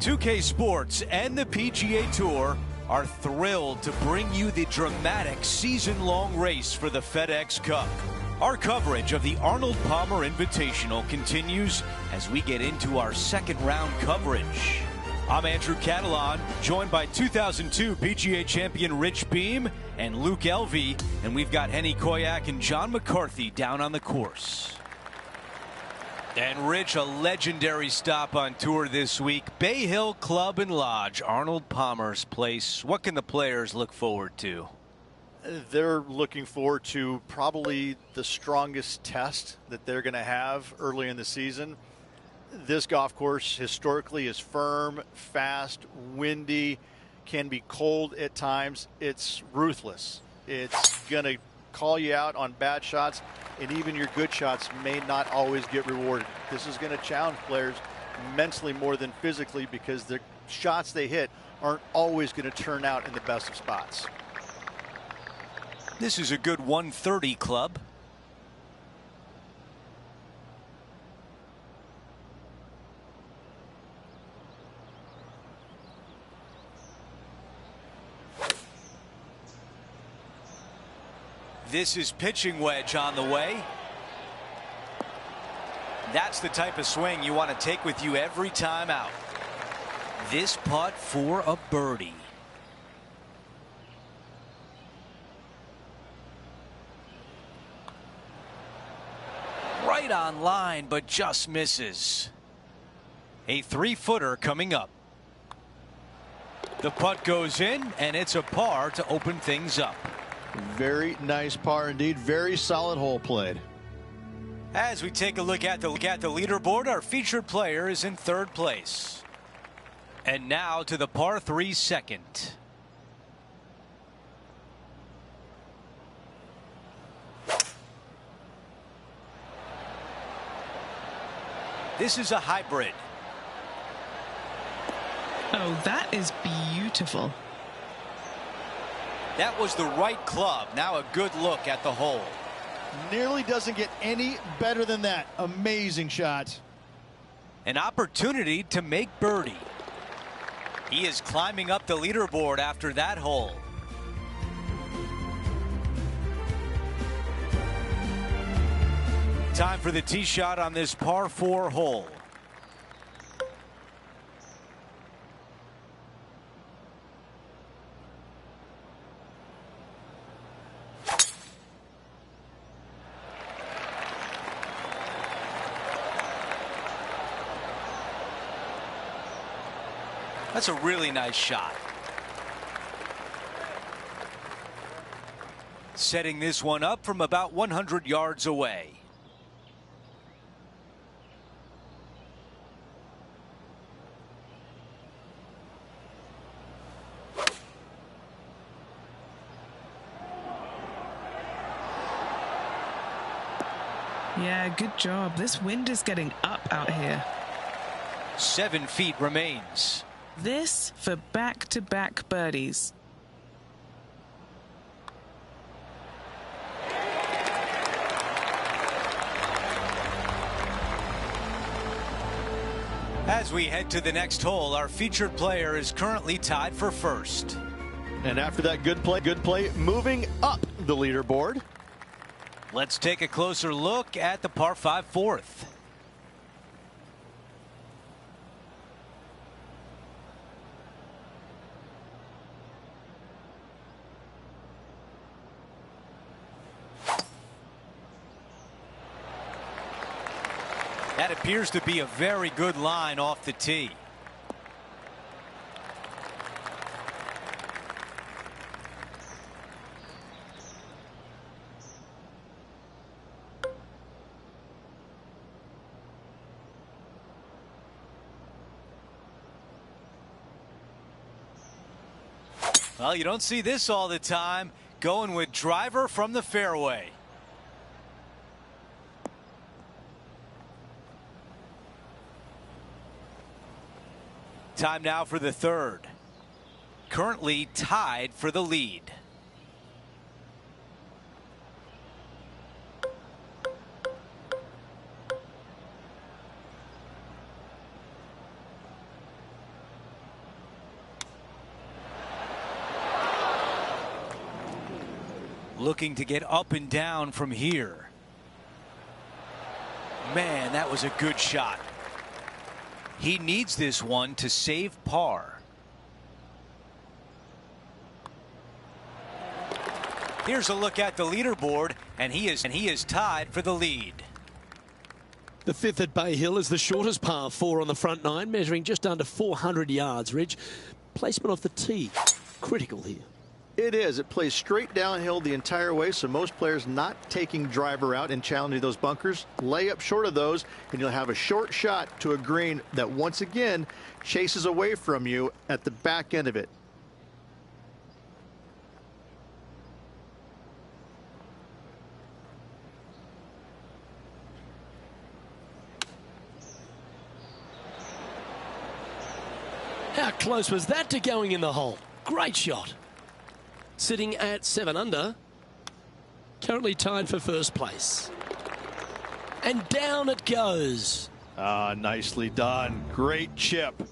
2K Sports and the PGA Tour are thrilled to bring you the dramatic season-long race for the FedEx Cup. Our coverage of the Arnold Palmer Invitational continues as we get into our second round coverage. I'm Andrew Catalan, joined by 2002 PGA champion Rich Beem and Luke Elvey, and we've got Henny Koyak and John McCarthy down on the course. And Rich, a legendary stop on tour this week. Bay Hill Club and Lodge, Arnold Palmer's place. What can the players look forward to? They're looking forward to probably the strongest test that they're going to have early in the season. This golf course historically is firm, fast, windy, can be cold at times. It's ruthless. It's going to call you out on bad shots, and even your good shots may not always get rewarded. This is going to challenge players mentally more than physically, because the shots they hit aren't always going to turn out in the best of spots. This is a good 130 club. This is pitching wedge on the way. That's the type of swing you want to take with you every time out. This putt for a birdie. Right on line, but just misses. A 3-footer coming up. The putt goes in, and it's a par to open things up. Very nice par indeed. Very solid hole played. As we take a look at the leaderboard, our featured player is in third place. And now to the par 3 second. This is a hybrid. Oh, that is beautiful. That was the right club. Now a good look at the hole. Nearly doesn't get any better than that. Amazing shot. An opportunity to make birdie. He is climbing up the leaderboard after that hole. Time for the tee shot on this par 4 hole. That's a really nice shot. Setting this one up from about 100 yards away. Yeah, good job. This wind is getting up out here. 7 feet remains. This for back-to-back birdies. As we head to the next hole, our featured player is currently tied for first. And after that good play, moving up the leaderboard. Let's take a closer look at the par 5 fourth. That appears to be a very good line off the tee. Well, you don't see this all the time. Going with driver from the fairway. Time now for the third. Currently tied for the lead. Looking to get up and down from here. Man, that was a good shot. He needs this one to save par. Here's a look at the leaderboard, and he is tied for the lead. The fifth at Bay Hill is the shortest par 4 on the front nine, measuring just under 400 yards. Ridge, placement off the tee, critical here. It is. It plays straight downhill the entire way, so most players not taking driver out and challenging those bunkers. Lay up short of those, and you'll have a short shot to a green that once again chases away from you at the back end of it. How close was that to going in the hole? Great shot. Sitting at 7 under, currently tied for first place. And down it goes. Ah, nicely done. Great chip.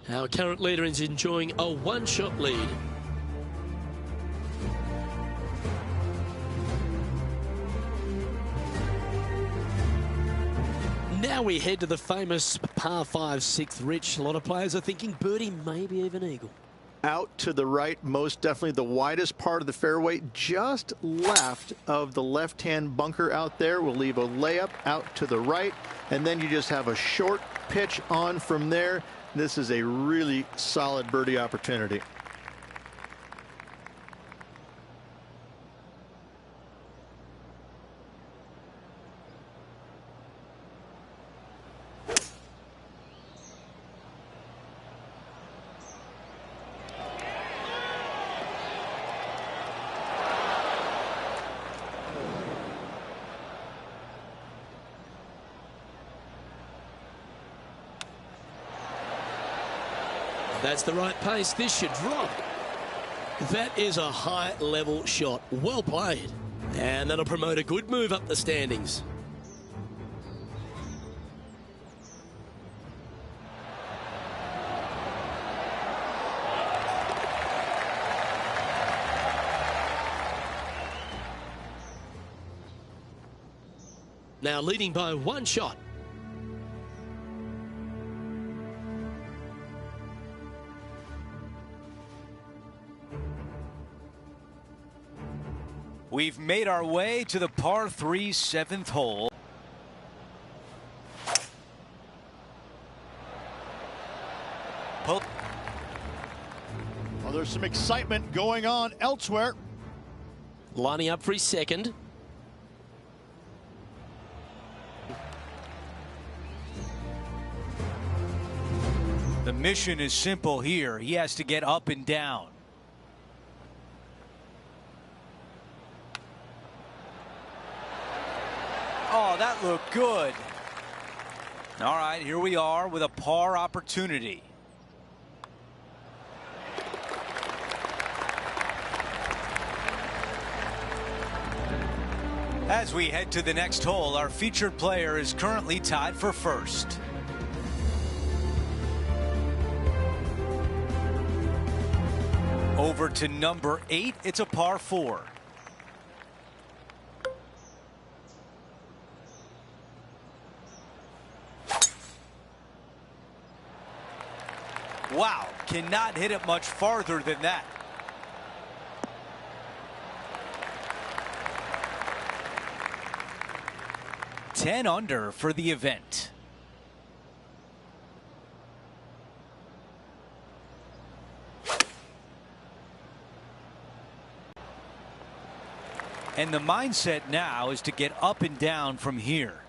Our current leader is enjoying a one-shot lead. Now we head to the famous par 5 6th. Rich, a lot of players are thinking birdie, maybe even eagle. Out to the right, most definitely the widest part of the fairway, just left of the left-hand bunker out there. We'll leave a layup out to the right, and then you just have a short pitch on from there. This is a really solid birdie opportunity. That's the right pace. This should drop. That is a high-level shot. Well played. And that'll promote a good move up the standings. Now leading by one shot. We've made our way to the par 3 7th hole. Well, there's some excitement going on elsewhere. Lining up for his second. The mission is simple here. He has to get up and down. Oh, that looked good. All right, here we are with a par opportunity. As we head to the next hole, our featured player is currently tied for first. Over to number 8, it's a par 4. Wow, cannot hit it much farther than that. Ten under for the event. And the mindset now is to get up and down from here.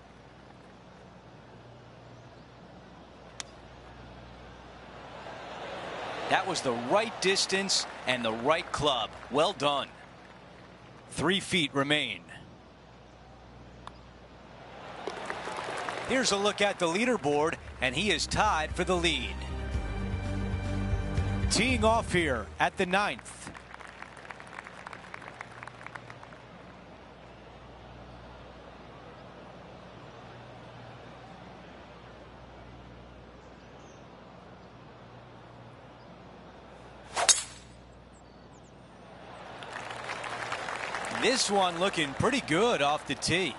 That was the right distance and the right club. Well done. 3 feet remain. Here's a look at the leaderboard, and he is tied for the lead. Teeing off here at the 9th. This one looking pretty good off the tee.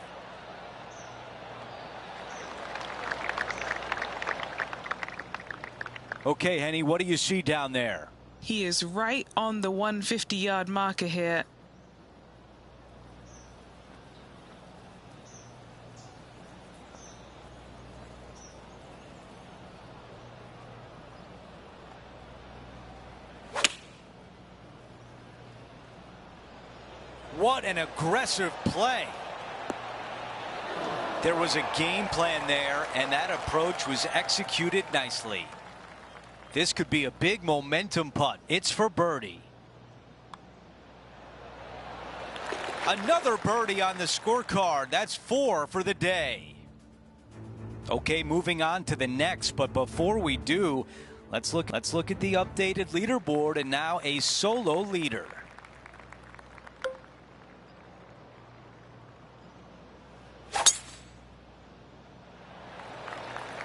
Okay, Henny, what do you see down there? He is right on the 150-yard marker here. What an aggressive play. There was a game plan there, and that approach was executed nicely. This could be a big momentum putt. It's for birdie. Another birdie on the scorecard. That's 4 for the day. Okay, moving on to the next, but before we do, let's look at the updated leaderboard, and now a solo leader.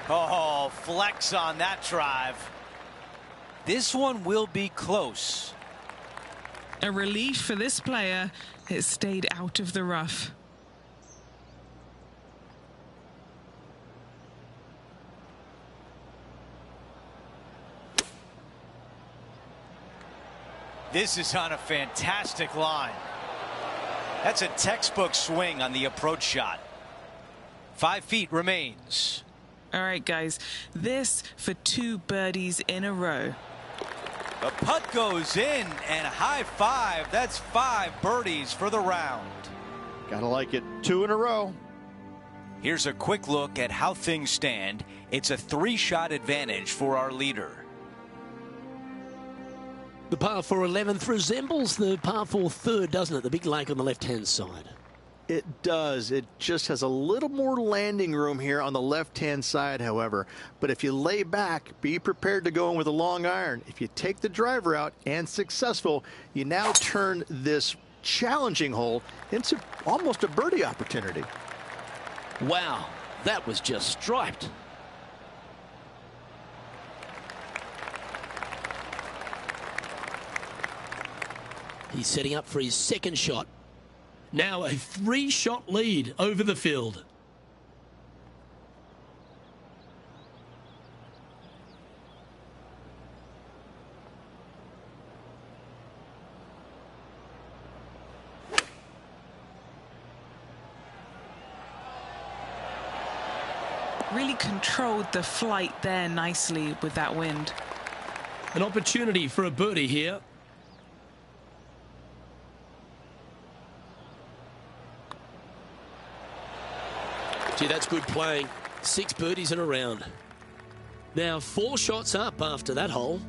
Oh, flex on that drive. This one will be close. A relief for this player. It stayed out of the rough. This is on a fantastic line. That's a textbook swing on the approach shot. 5 feet remains. All right, guys, this for 2 birdies in a row. The putt goes in, and high five. That's 5 birdies for the round. Gotta like it. 2 in a row. Here's a quick look at how things stand. It's a 3-shot advantage for our leader. The par 4 11th resembles the par 4 third, doesn't it? The big lake on the left-hand side. It does. It just has a little more landing room here on the left-hand side, however. But if you lay back, be prepared to go in with a long iron. If you take the driver out and successful, you now turn this challenging hole into almost a birdie opportunity. Wow, that was just striped. He's setting up for his second shot. Now a 3-shot lead over the field. Really controlled the flight there nicely with that wind. An opportunity for a birdie here. Gee, that's good playing. 6 birdies in a round. Now 4 shots up after that hole.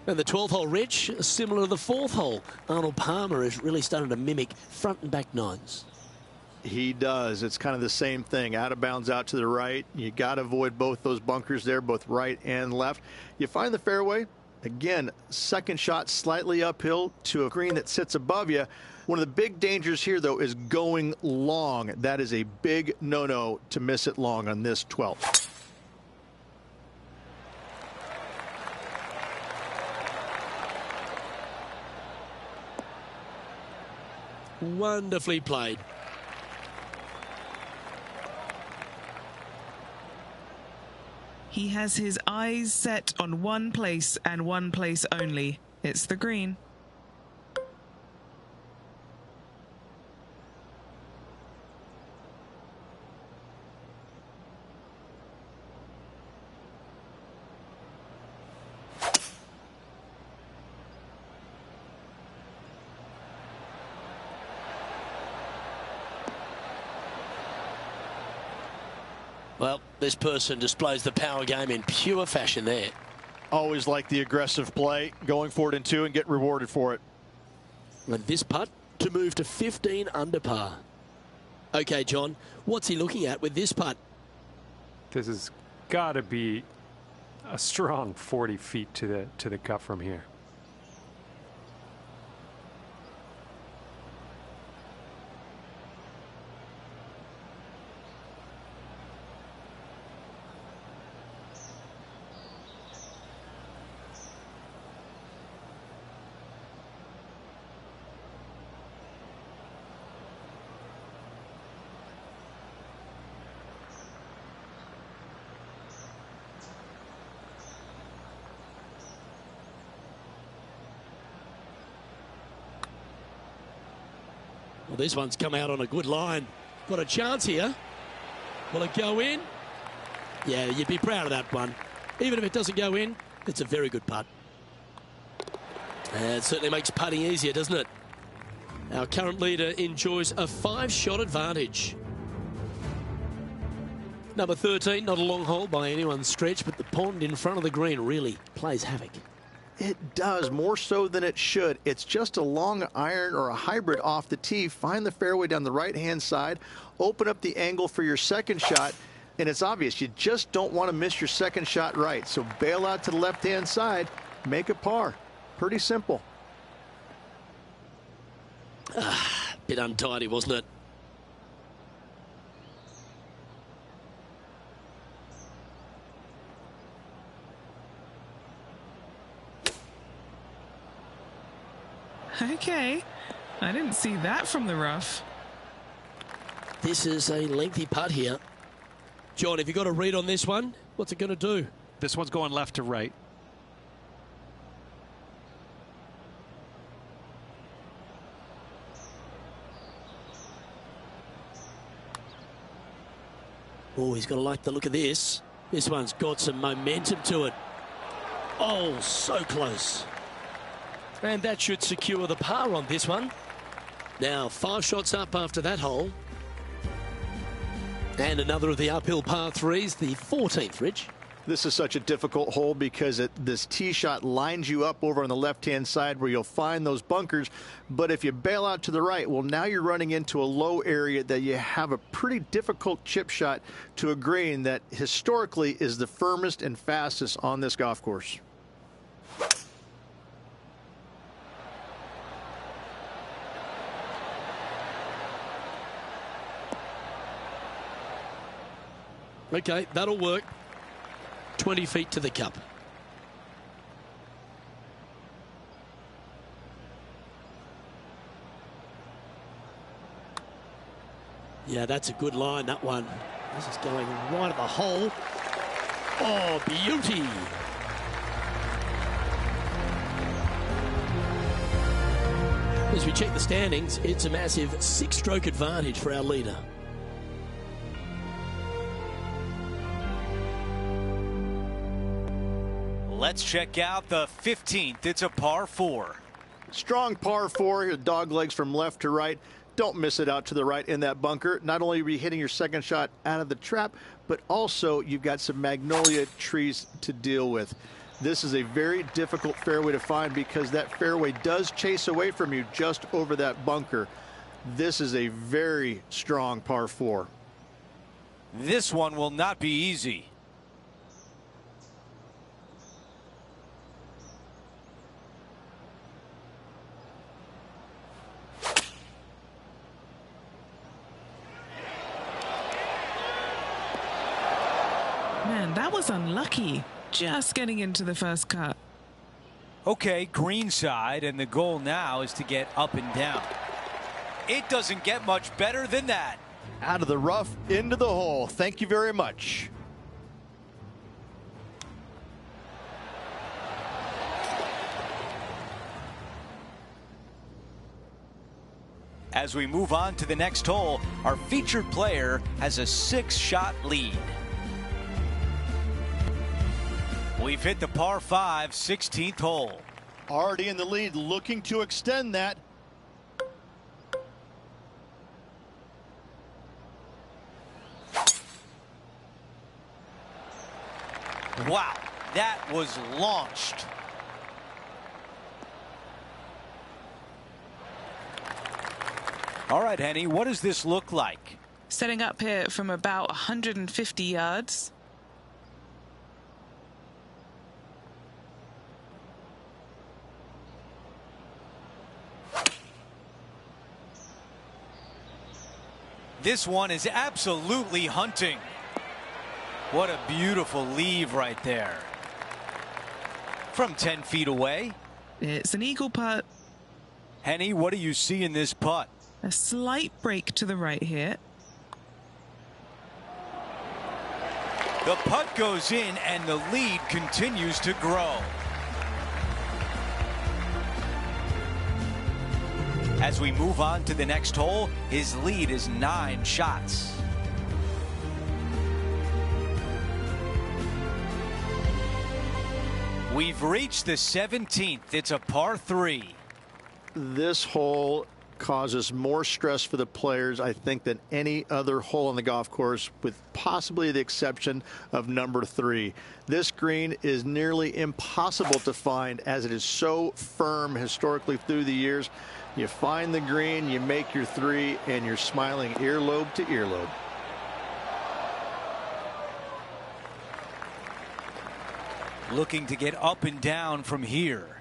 And the 12th hole, Rich, similar to the 4th hole. Arnold Palmer is really starting to mimic front and back 9s. He does. It's kind of the same thing. Out of bounds out to the right. You got to avoid both those bunkers there, both right and left. You find the fairway. Again, second shot slightly uphill to a green that sits above you. One of the big dangers here, though, is going long. That is a big no-no to miss it long on this 12th. Wonderfully played. He has his eyes set on one place and one place only. It's the green. Well, this person displays the power game in pure fashion there. Always like the aggressive play, going for it in 2 and get rewarded for it. And this putt to move to 15 under par. Okay, John, what's he looking at with this putt? This has got to be a strong 40 feet to the cup from here. Well, this one's come out on a good line. Got a chance here. Will it go in? Yeah, you'd be proud of that one. Even if it doesn't go in, it's a very good putt. It certainly makes putting easier, doesn't it? Our current leader enjoys a 5-shot advantage. Number 13, not a long hole by anyone's stretch, but the pond in front of the green really plays havoc. It does, more so than it should. It's just a long iron or a hybrid off the tee. Find the fairway down the right-hand side, open up the angle for your second shot, and it's obvious you just don't want to miss your second shot right. So bail out to the left-hand side, make a par. Pretty simple. Bit untidy, wasn't it? Okay, I didn't see that from the rough. This is a lengthy putt here. John, have you got a read on this one? What's it going to do? This one's going left to right. Oh, he's got to like the look of this. This one's got some momentum to it. Oh, so close. And that should secure the par on this one. Now, 5 shots up after that hole. And another of the uphill par 3s, the 14th, Rich. This is such a difficult hole because this tee shot lines you up over on the left-hand side where you'll find those bunkers. But if you bail out to the right, well, now you're running into a low area that you have a pretty difficult chip shot to a green that historically is the firmest and fastest on this golf course. Okay, that'll work. 20 feet to the cup. Yeah, that's a good line, that one. This is going right at the hole. Oh, beauty. As we check the standings, it's a massive 6-stroke advantage for our leader. Let's check out the 15th. It's a par 4. Strong par 4. Your dog legs from left to right. Don't miss it out to the right in that bunker. Not only are you hitting your second shot out of the trap, but also you've got some magnolia trees to deal with. This is a very difficult fairway to find because that fairway does chase away from you just over that bunker. This is a very strong par 4. This one will not be easy. Man, that was unlucky. Just getting into the first cut. Okay, green side, and the goal now is to get up and down. It doesn't get much better than that. Out of the rough, into the hole. Thank you very much. As we move on to the next hole, our featured player has a 6-shot lead. We've hit the par 5, 16th hole. Already in the lead, looking to extend that. Wow, that was launched. All right, Henny, what does this look like? Setting up here from about 150 yards. This one is absolutely hunting. What a beautiful leave right there. From 10 feet away. It's an eagle putt. Henny, what do you see in this putt? A slight break to the right here. The putt goes in and the lead continues to grow. As we move on to the next hole, his lead is 9 shots. We've reached the 17th. It's a par 3. This hole causes more stress for the players, I think, than any other hole on the golf course, with possibly the exception of number 3. This green is nearly impossible to find, as it is so firm historically through the years. You find the green, you make your 3, and you're smiling earlobe to earlobe. Looking to get up and down from here.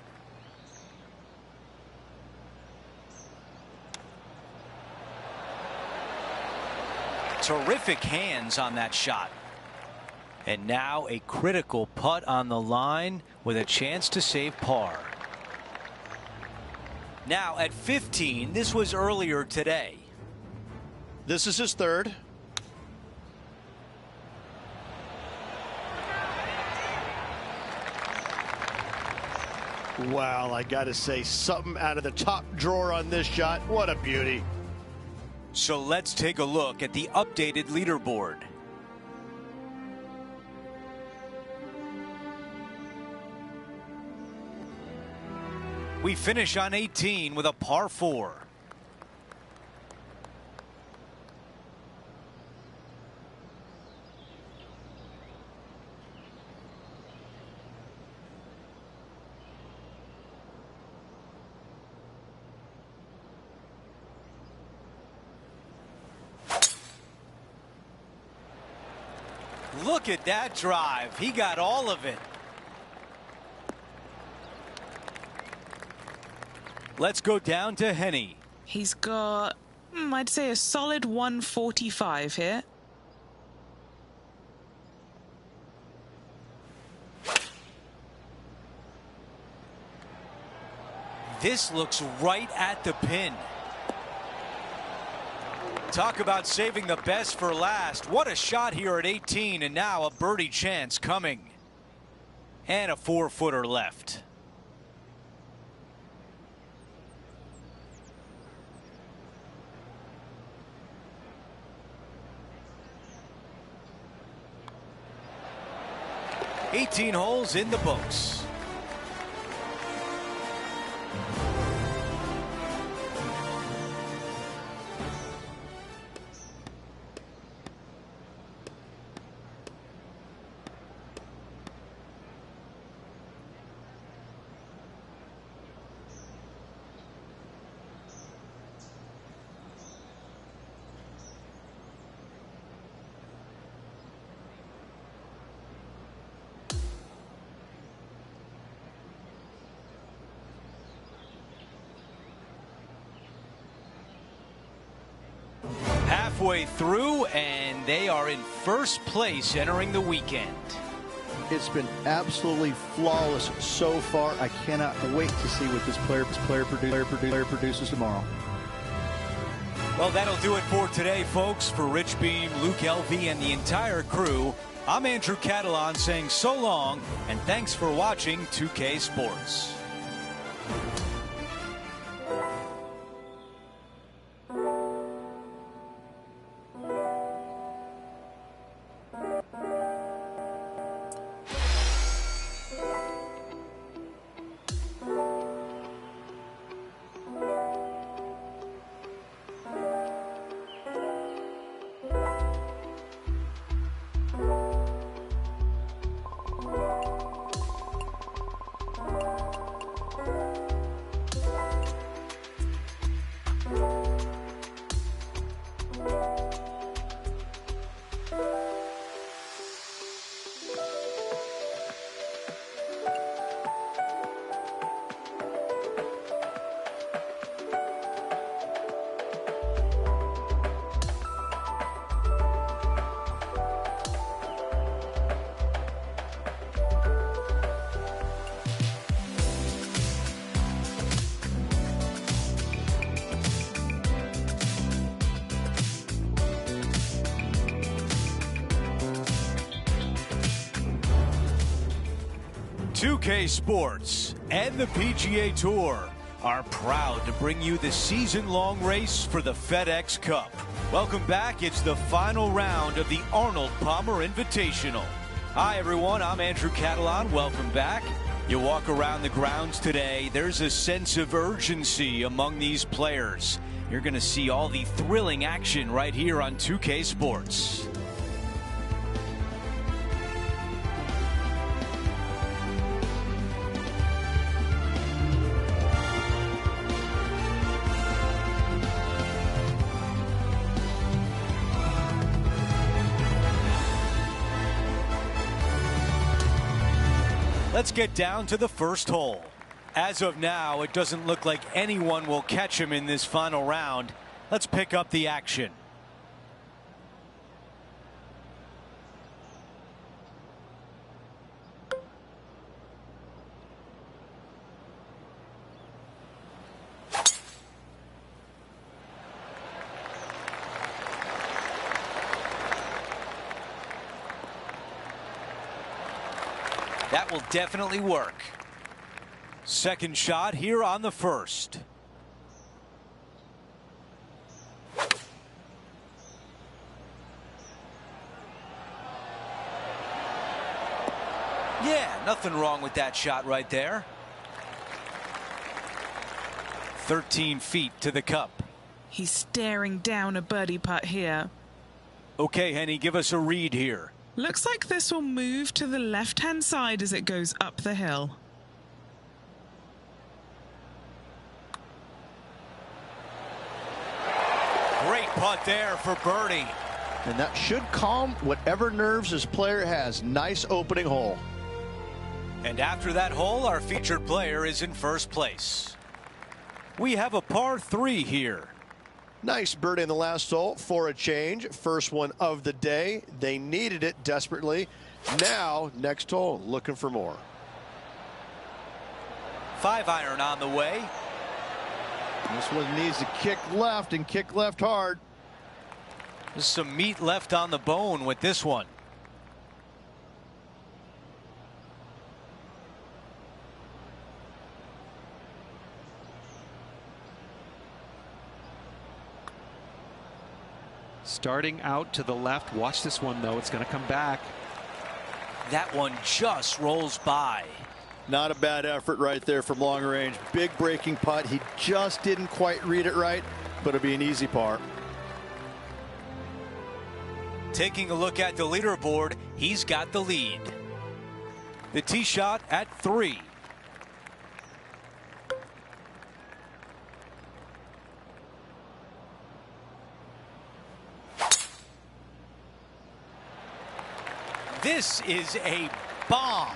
Terrific hands on that shot. And now a critical putt on the line with a chance to save par. Now at 15, this was earlier today. This is his 3rd. Wow, I gotta say, something out of the top drawer on this shot. What a beauty. So let's take a look at the updated leaderboard. We finish on 18 with a par 4. Look at that drive. He got all of it. Let's go down to Henny. He's got, I'd say, a solid 145 here. This looks right at the pin. Talk about saving the best for last. What a shot here at 18, and now a birdie chance coming. And a 4-footer left. $18 holes in the books. Halfway through, and they are in first place entering the weekend. It's been absolutely flawless so far. I cannot wait to see what this player produces tomorrow. Well, that'll do it for today, folks. For Rich Beam, Luke Elvey, and the entire crew, I'm Andrew Catalan saying so long, and thanks for watching 2K Sports. .2K Sports and the PGA Tour are proud to bring you the season-long race for the FedEx Cup. Welcome back. It's the final round of the Arnold Palmer Invitational. Hi, everyone. I'm Andrew Catalan. Welcome back. You walk around the grounds today, there's a sense of urgency among these players. You're going to see all the thrilling action right here on 2K Sports. Let's get down to the first hole. As of now, it doesn't look like anyone will catch him in this final round. Let's pick up the action. That will definitely work. Second shot here on the first. Yeah, nothing wrong with that shot right there. 13 feet to the cup. He's staring down a birdie putt here. Okay, Henny, give us a read here. Looks like this will move to the left-hand side as it goes up the hill. Great putt there for birdie. And that should calm whatever nerves his player has. Nice opening hole. And after that hole, our featured player is in first place. We have a par 3 here. Nice birdie in the last hole for a change. First one of the day. They needed it desperately. Now, next hole, looking for more. 5-iron on the way. This one needs to kick left and kick left hard. There's some meat left on the bone with this one. Starting out to the left. Watch this one, though. It's going to come back. That one just rolls by. Not a bad effort right there from long range. Big breaking putt. He just didn't quite read it right, but it'll be an easy par. Taking a look at the leaderboard, he's got the lead. The tee shot at 3. This is a bomb.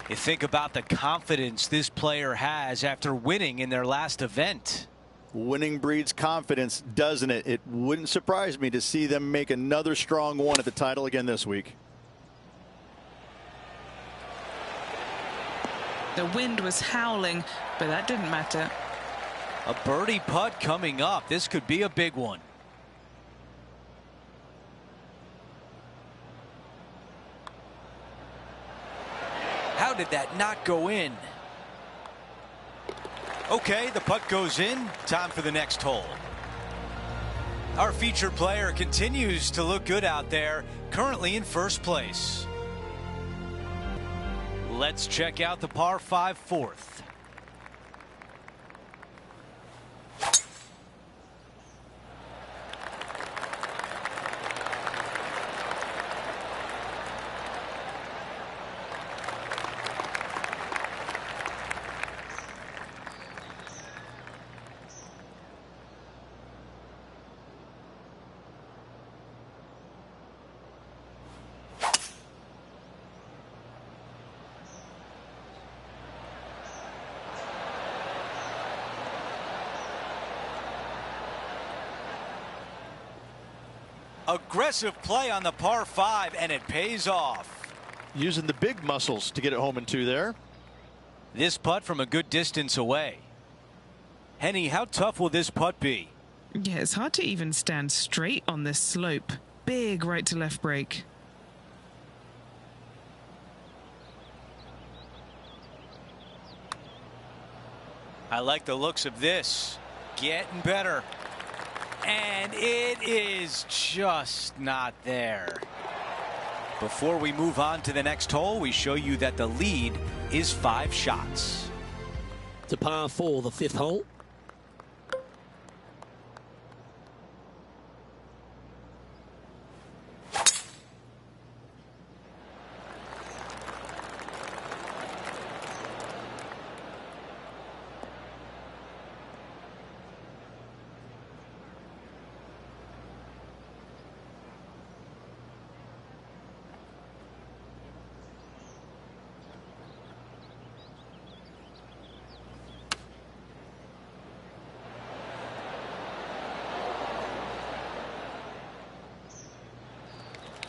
You think about the confidence this player has after winning in their last event. Winning breeds confidence, doesn't it? It wouldn't surprise me to see them make another strong one at the title again this week. The wind was howling, but that didn't matter. A birdie putt coming up. This could be a big one. How did that not go in? Okay, the putt goes in. Time for the next hole. Our featured player continues to look good out there, currently in first place. Let's check out the par 5 fourth. Aggressive play on the par 5, and it pays off. Using the big muscles to get it home in 2 there. This putt from a good distance away. Henny, how tough will this putt be? Yeah, it's hard to even stand straight on this slope. Big right to left break. I like the looks of this. Getting better. And it is just not there. Before we move on to the next hole, we show you that the lead is 5 shots. To par 4, the 5th hole.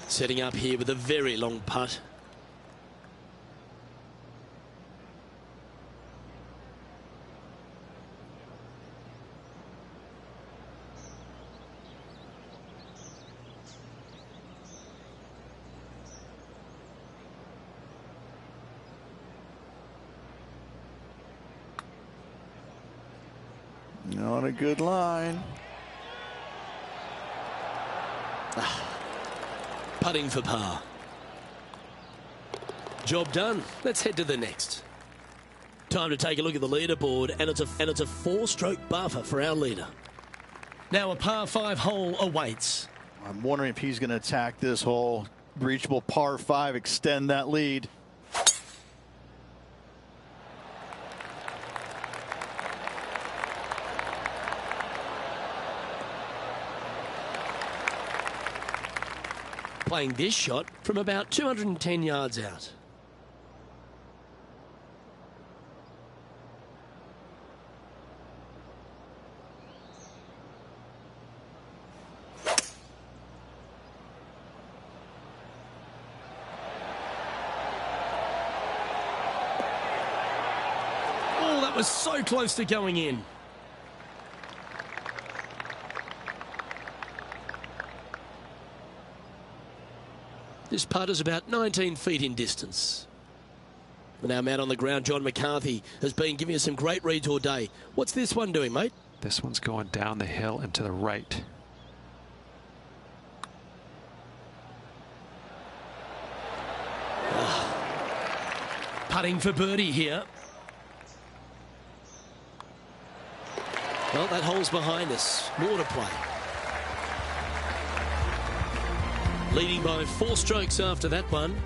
Setting up here with a very long putt. On a good line. Putting for par. Job done. Let's head to the next. Time to take a look at the leaderboard, and it's a 4-stroke buffer for our leader. Now a par 5 hole awaits. I'm wondering if he's going to attack this hole. Reachable par 5, extend that lead. Playing this shot from about 210 yards out. Oh, that was so close to going in. This putt is about 19 feet in distance. And our man on the ground, John McCarthy, has been giving us some great reads all day. What's this one doing, mate? This one's going down the hill and to the right. Putting for birdie here. Well, that hole's behind us. More to play. Leading by 4 strokes after that one.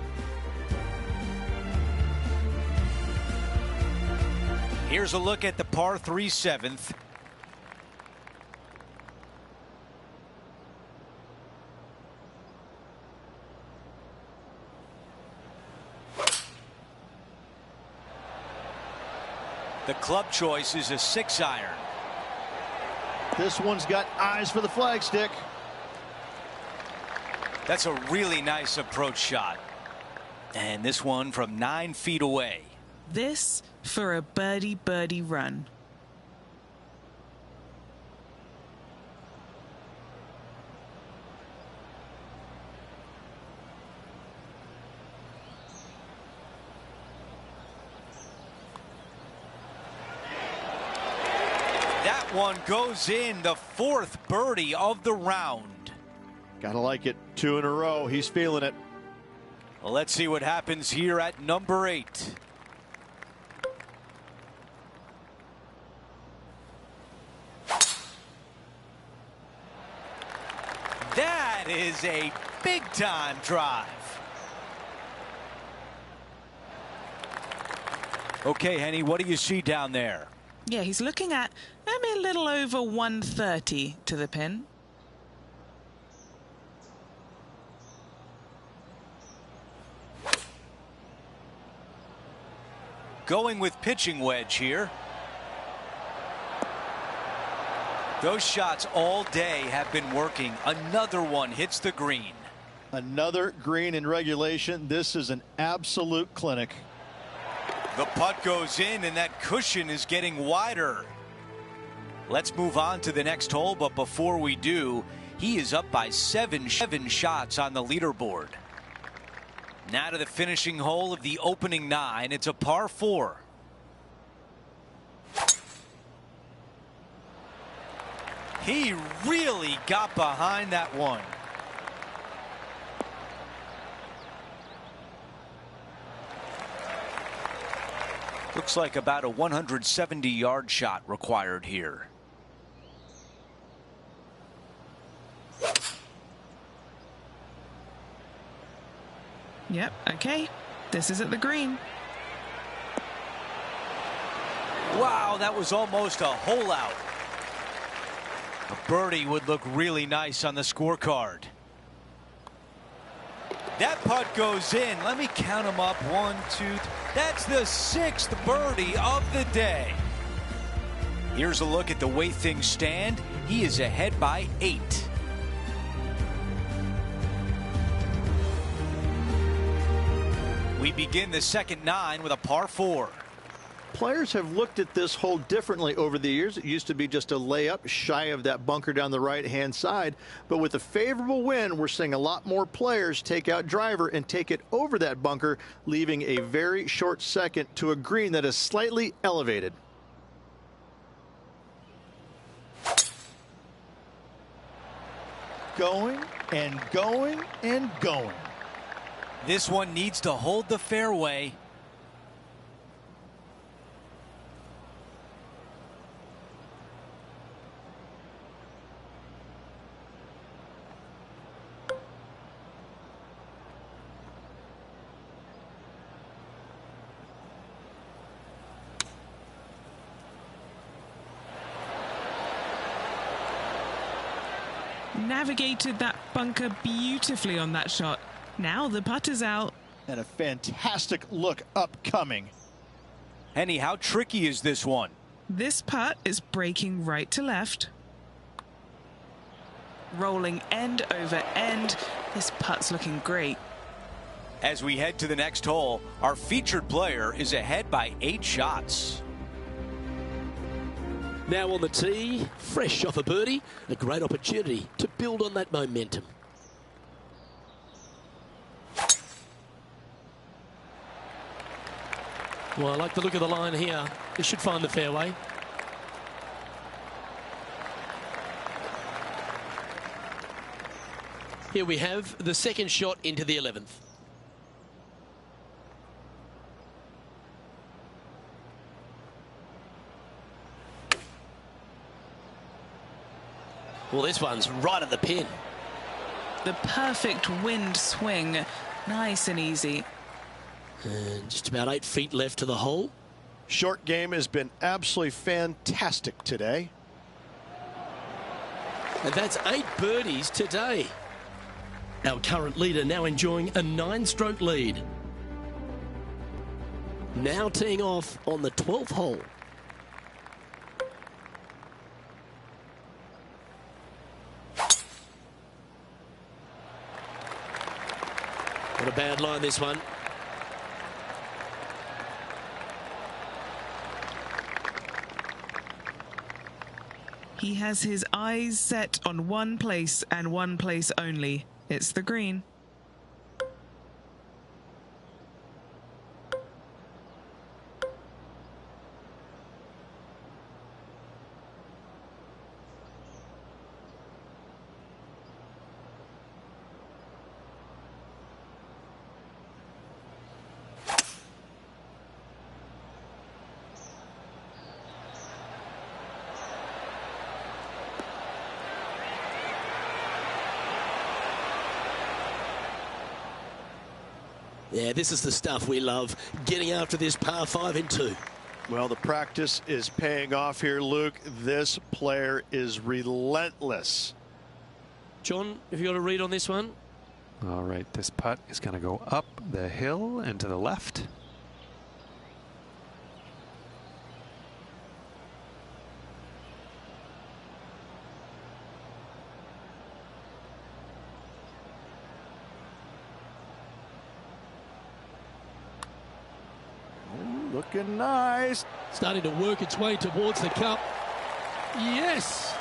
Here's a look at the par 3 7th. The club choice is a 6-iron. This one's got eyes for the flagstick. That's a really nice approach shot. And this one from 9 feet away. This for a birdie run. That one goes in, the 4th birdie of the round. Gotta like it. 2 in a row. He's feeling it. Well, let's see what happens here at number 8. That is a big-time drive. Okay, Henny, what do you see down there? Yeah, he's looking at maybe a little over 130 to the pin. Going with pitching wedge here. Those shots all day have been working. Another one hits the green. Another green in regulation. This is an absolute clinic. The putt goes in, and that cushion is getting wider. Let's move on to the next hole, but before we do, he is up by seven shots on the leaderboard. Now to the finishing hole of the opening 9. It's a par 4. He really got behind that one. Looks like about a 170-yard shot required here. Yep, okay. This is at the green. Wow, that was almost a hole out. A birdie would look really nice on the scorecard. That putt goes in. Let me count them up. 1, 2, 3. That's the 6th birdie of the day. Here's a look at the way things stand. He is ahead by 8. We begin the second 9 with a par 4. Players have looked at this hole differently over the years. It used to be just a layup shy of that bunker down the right-hand side. But with a favorable wind, we're seeing a lot more players take out driver and take it over that bunker, leaving a very short second to a green that is slightly elevated. Going and going and going. This one needs to hold the fairway. Navigated that bunker beautifully on that shot. Now the putt is out. And a fantastic look upcoming. Henny, how tricky is this one? This putt is breaking right to left. Rolling end over end. This putt's looking great. As we head to the next hole, our featured player is ahead by 8 shots. Now on the tee, fresh off a birdie, a great opportunity to build on that momentum. Well, I like the look of the line here. It should find the fairway. Here we have the second shot into the 11th. Well, this one's right at the pin. The perfect wind swing. Nice and easy. And just about 8 feet left to the hole. Short game has been absolutely fantastic today. And that's 8 birdies today. Our current leader now enjoying a 9-stroke lead. Now teeing off on the 12th hole. What a bad line, this one. He has his eyes set on one place and one place only. It's the green. Yeah, this is the stuff we love, getting after this par 5 in 2. Well, the practice is paying off here, Luke. This player is relentless. John, have you got a read on this one? All right, this putt is going to go up the hill and to the left. Looking nice. Starting to work its way towards the cup. Yes!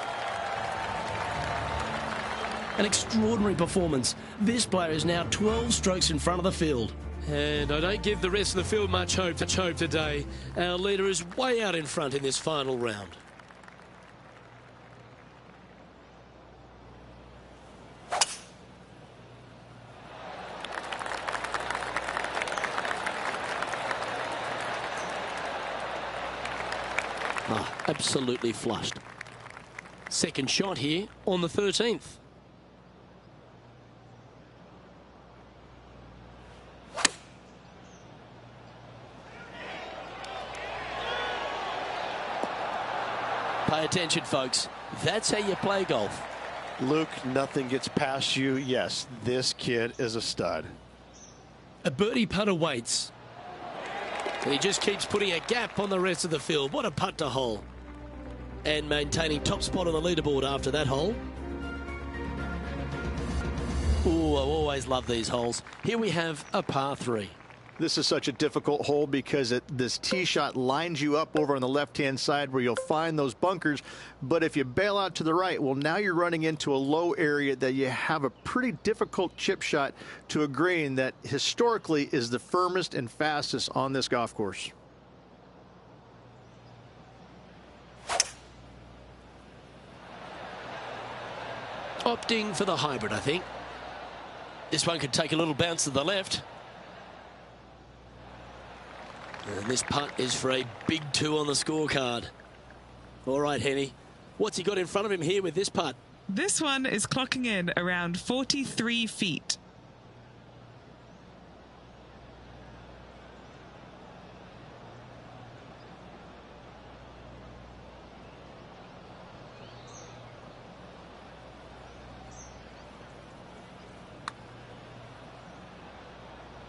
An extraordinary performance. This player is now 12 strokes in front of the field. And I don't give the rest of the field much hope today. Our leader is way out in front in this final round. Oh, absolutely flushed. Second shot here on the 13th. Pay attention, folks. That's how you play golf. Luke, nothing gets past you. Yes, this kid is a stud. A birdie putt awaits. And he just keeps putting a gap on the rest of the field. What a putt to hole. And maintaining top spot on the leaderboard after that hole. Ooh, I always love these holes. Here we have a par 3. This is such a difficult hole because this tee shot lines you up over on the left-hand side where you'll find those bunkers. But if you bail out to the right, well, now you're running into a low area that you have a pretty difficult chip shot to a green that historically is the firmest and fastest on this golf course. Opting for the hybrid, I think. This one could take a little bounce to the left. And this putt is for a big 2 on the scorecard. All right, Henny. What's he got in front of him here with this putt? This one is clocking in around 43 feet.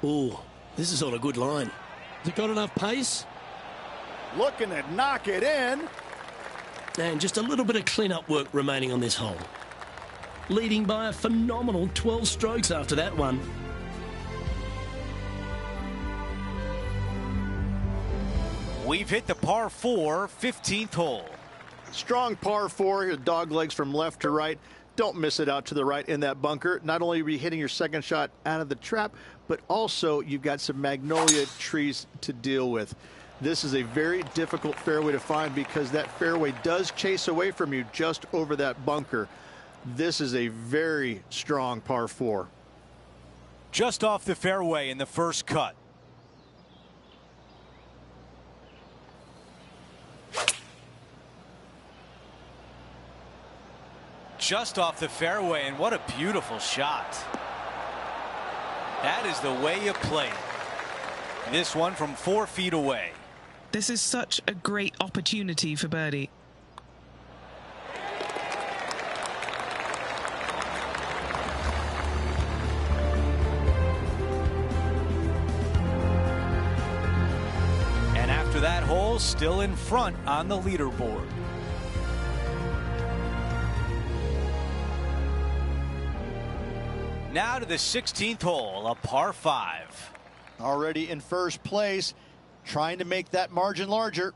Ooh, this is on a good line. Has it got enough pace? Looking to knock it in. And just a little bit of clean-up work remaining on this hole. Leading by a phenomenal 12 strokes after that one. We've hit the par 4 15th hole. Strong par 4, your dog legs from left to right. Don't miss it out to the right in that bunker. Not only are you hitting your second shot out of the trap, but also you've got some magnolia trees to deal with. This is a very difficult fairway to find because that fairway does chase away from you just over that bunker. This is a very strong par 4. Just off the fairway in the first cut. Just off the fairway, and what a beautiful shot. That is the way you play it. This one from 4 feet away. This is such a great opportunity for birdie. And after that hole, still in front on the leaderboard. Now to the 16th hole, a par 5. Already in first place, trying to make that margin larger.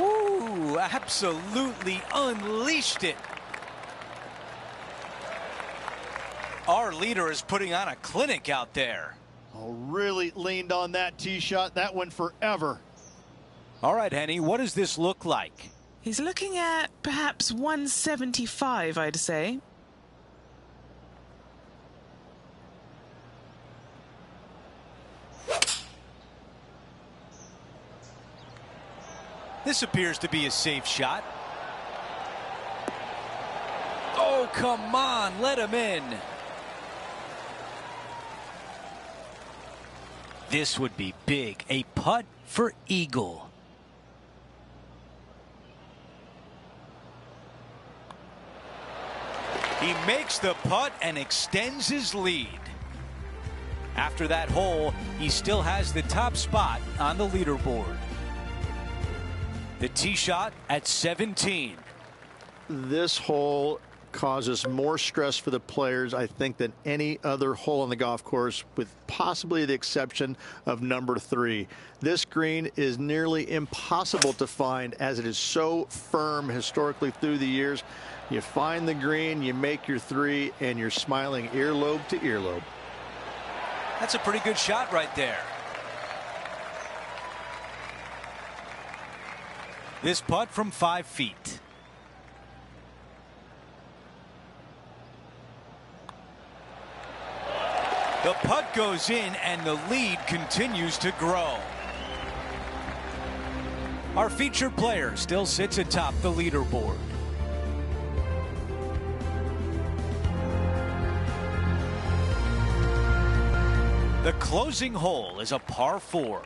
Ooh, absolutely unleashed it. Our leader is putting on a clinic out there. Oh, really leaned on that tee shot. That went forever. All right, Henny, what does this look like? He's looking at perhaps 175, I'd say. This appears to be a safe shot. Oh, come on, let him in. This would be big. A putt for eagle. He makes the putt and extends his lead. After that hole, he still has the top spot on the leaderboard. The tee shot at 17. This hole causes more stress for the players, I think, than any other hole on the golf course, with possibly the exception of number 3. This green is nearly impossible to find as it is so firm historically through the years. You find the green, you make your 3, and you're smiling earlobe to earlobe. That's a pretty good shot right there. This putt from 5 feet. The putt goes in and the lead continues to grow. Our featured player still sits atop the leaderboard. The closing hole is a par 4.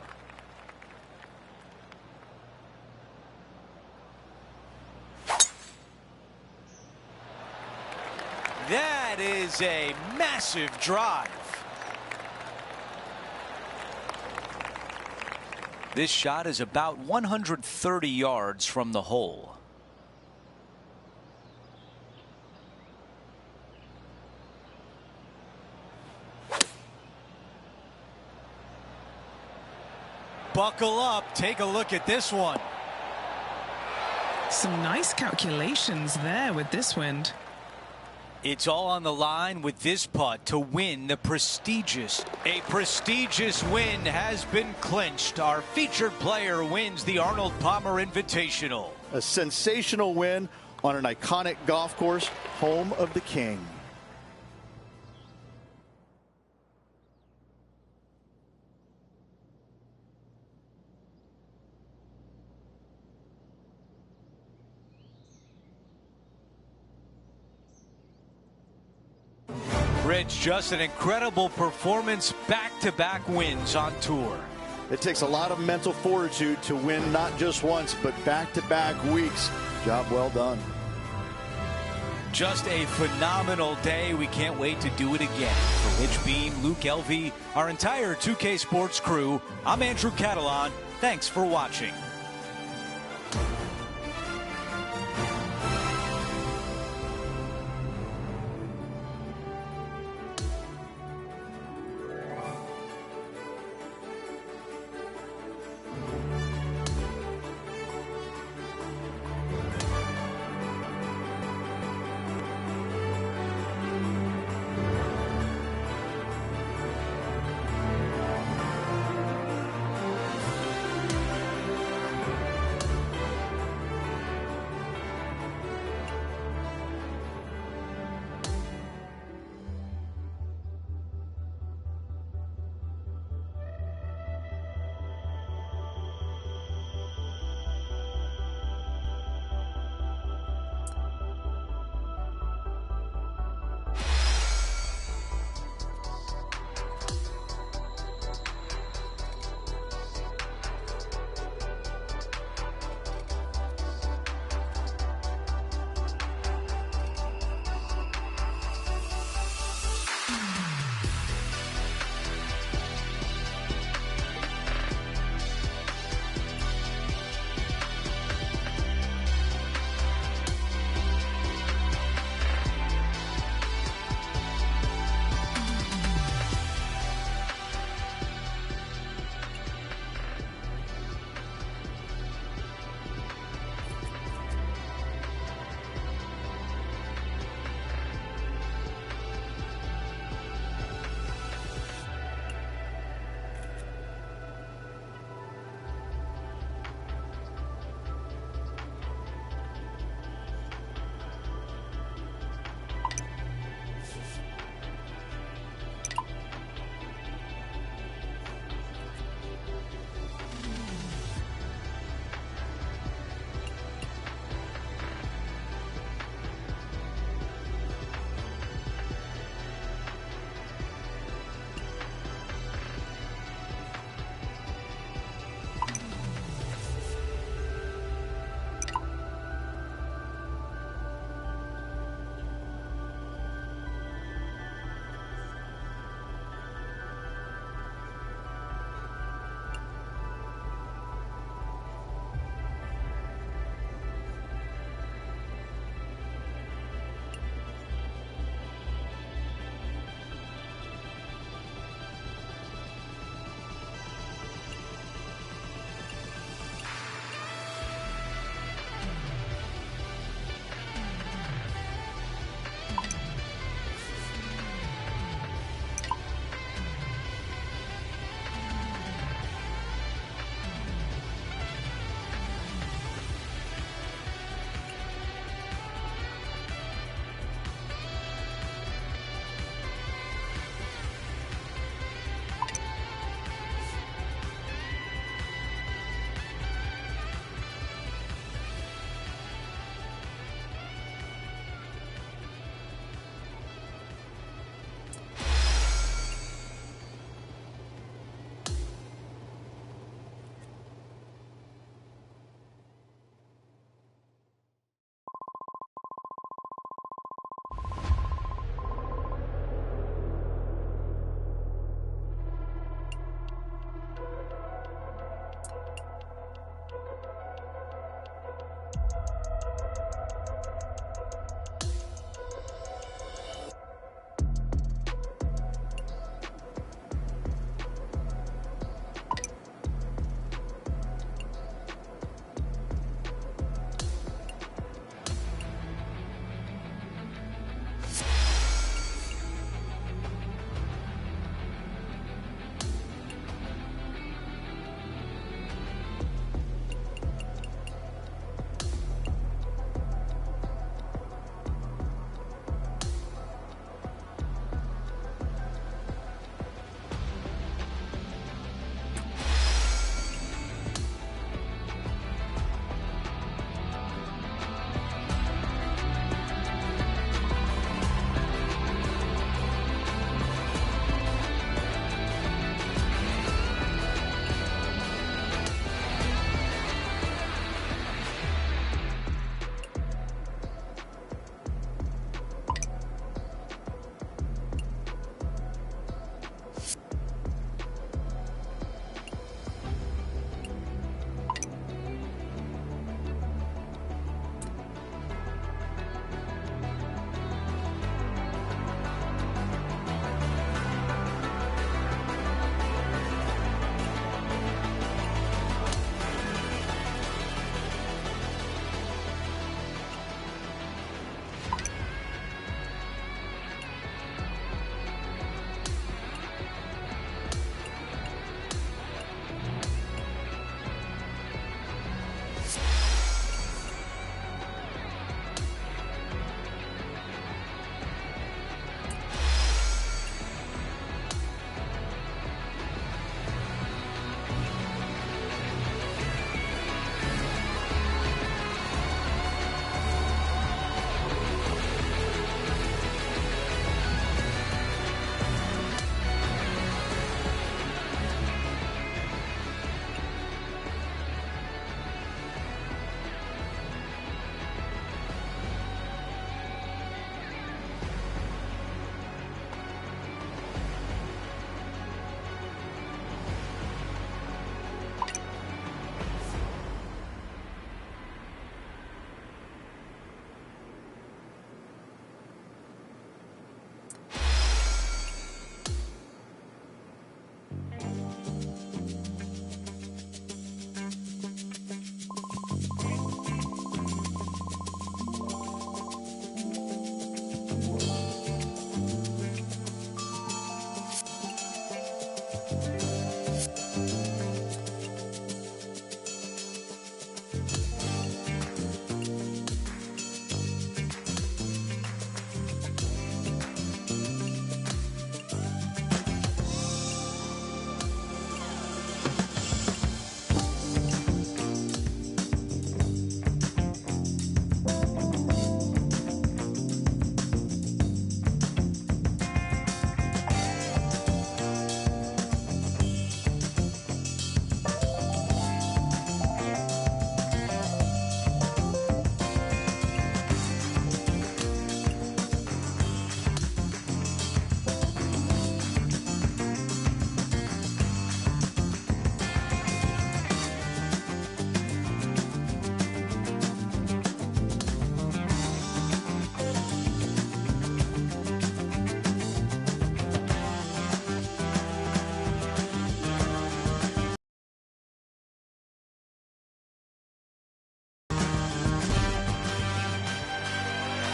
That is a massive drive. This shot is about 130 yards from the hole. Buckle up. Take a look at this one. Some nice calculations there with this wind. It's all on the line with this putt to win the prestigious. A prestigious win has been clinched. Our featured player wins the Arnold Palmer Invitational. A sensational win on an iconic golf course, home of the King. Rich, just an incredible performance, back-to-back wins on tour. It takes a lot of mental fortitude to win not just once, but back-to-back weeks. Job well done. Just a phenomenal day. We can't wait to do it again. For Rich Beam, Luke Elvey, our entire 2K Sports crew, I'm Andrew Catalan. Thanks for watching.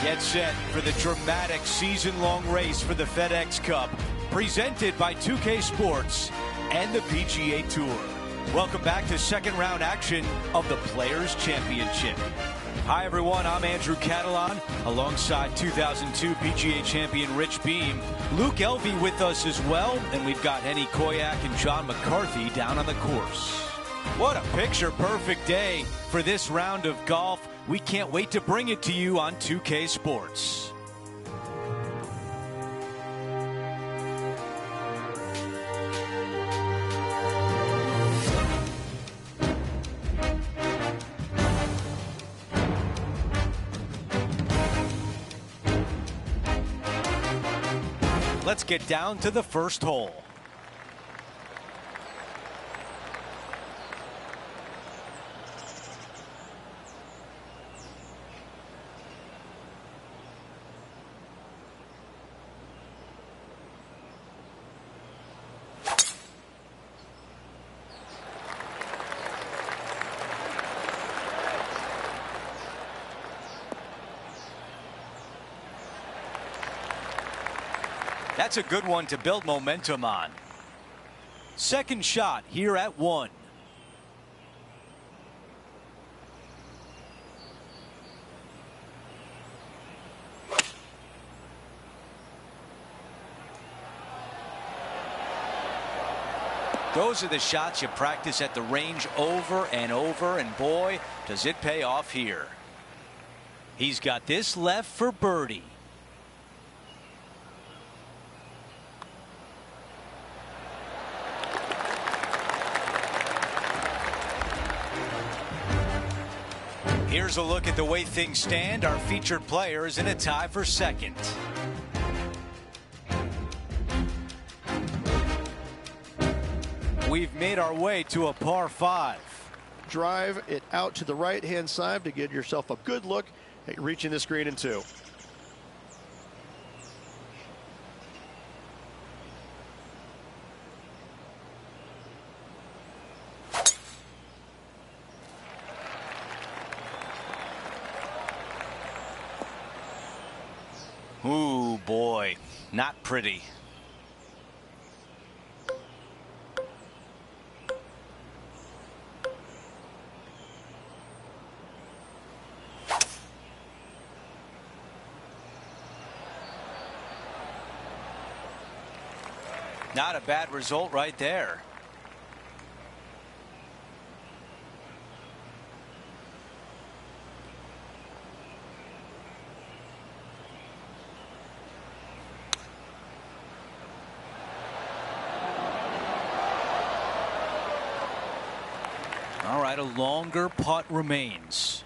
Get set for the dramatic season-long race for the FedEx Cup, presented by 2K Sports and the PGA Tour. Welcome back to second round action of the Players' Championship. Hi everyone, I'm Andrew Catalan, alongside 2002 PGA champion Rich Beam. Luke Elvey with us as well, and we've got Henny Koyak and John McCarthy down on the course. What a picture-perfect day for this round of golf. We can't wait to bring it to you on 2K Sports. Let's get down to the first hole. That's a good one to build momentum on. Second shot here at 1. Those are the shots you practice at the range over and over, and boy, does it pay off here. He's got this left for birdie. Here's a look at the way things stand. Our featured player is in a tie for second. We've made our way to a par 5. Drive it out to the right-hand side to get yourself a good look at reaching this green in 2. Ooh, boy, not pretty. Not a bad result right there. All right, a longer putt remains.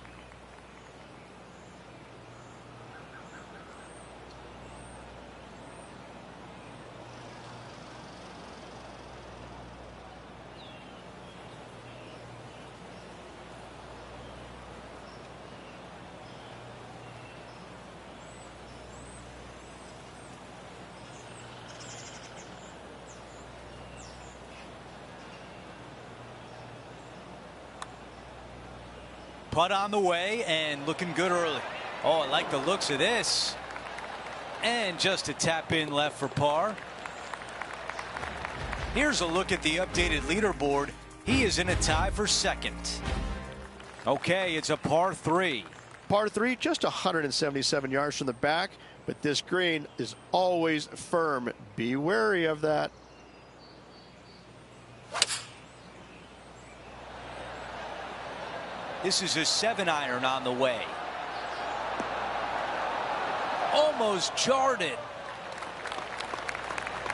Putt on the way and looking good early. Oh, I like the looks of this. And just a tap in left for par. Here's a look at the updated leaderboard. He is in a tie for second. Okay, it's a par 3. Par 3, just 177 yards from the back, but this green is always firm. Be wary of that. This is a 7-iron on the way. Almost jarred it.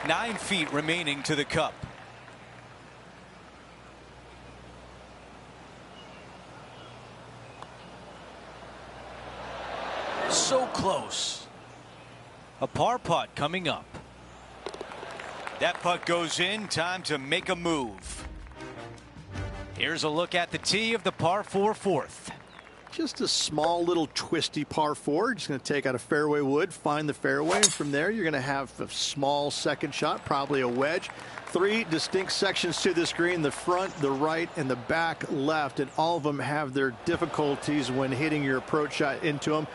9 feet remaining to the cup. So close. A par putt coming up. That putt goes in. Time to make a move. Here's a look at the tee of the par 4 fourth. Just a small little twisty par 4. Just going to take out a fairway wood, find the fairway, and from there you're going to have a small second shot, probably a wedge. 3 distinct sections to this green: the front, the right, and the back left, and all of them have their difficulties when hitting your approach shot into them.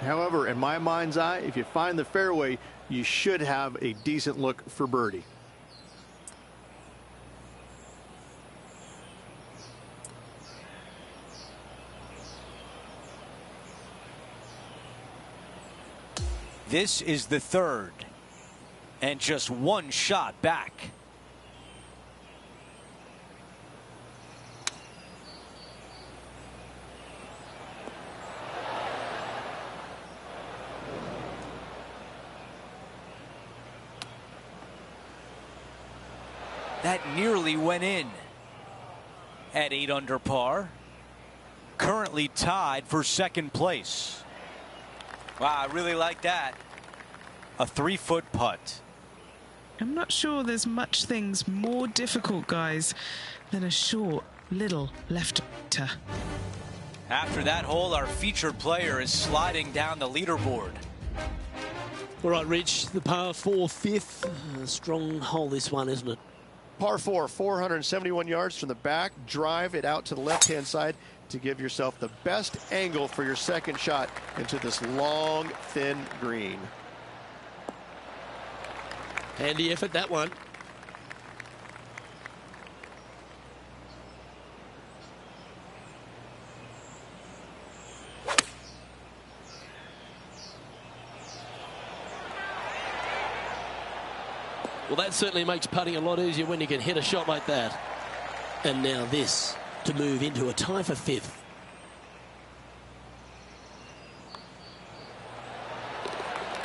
However, in my mind's eye, if you find the fairway, you should have a decent look for birdie. This is the third, and just one shot back. That nearly went in. At 8 under par, currently tied for second place. Wow, I really like that. A 3-foot putt. I'm not sure there's much things more difficult, guys, than a short little left-er. After that hole, our featured player is sliding down the leaderboard. All right, Rich, the par 4 fifth. Strong hole, this one, isn't it? Par 4, 471 yards from the back. Drive it out to the left-hand side to give yourself the best angle for your second shot into this long, thin green. Handy effort, that one. Well, that certainly makes putting a lot easier when you can hit a shot like that. And now this to move into a tie for fifth.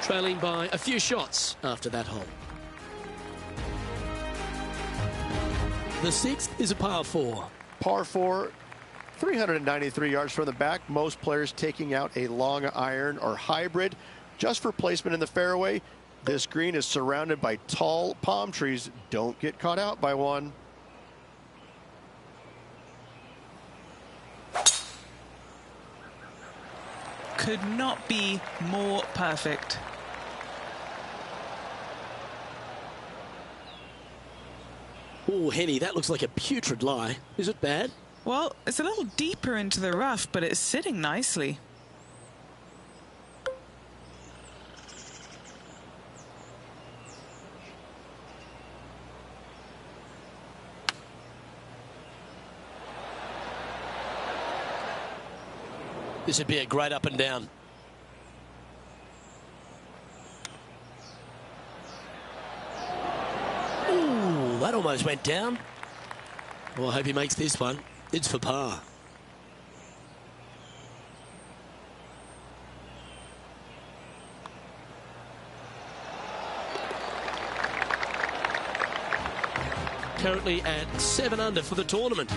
Trailing by a few shots after that hole. The sixth is a par 4. Par 4, 393 yards from the back. Most players taking out a long iron or hybrid just for placement in the fairway. This green is surrounded by tall palm trees. Don't get caught out by one. Could not be more perfect. Oh, Henny, that looks like a putrid lie. Is it bad? Well, it's a little deeper into the rough, but it's sitting nicely. This would be a great up and down. Ooh, that almost went down. Well, I hope he makes this one. It's for par. Currently at 7 under for the tournament.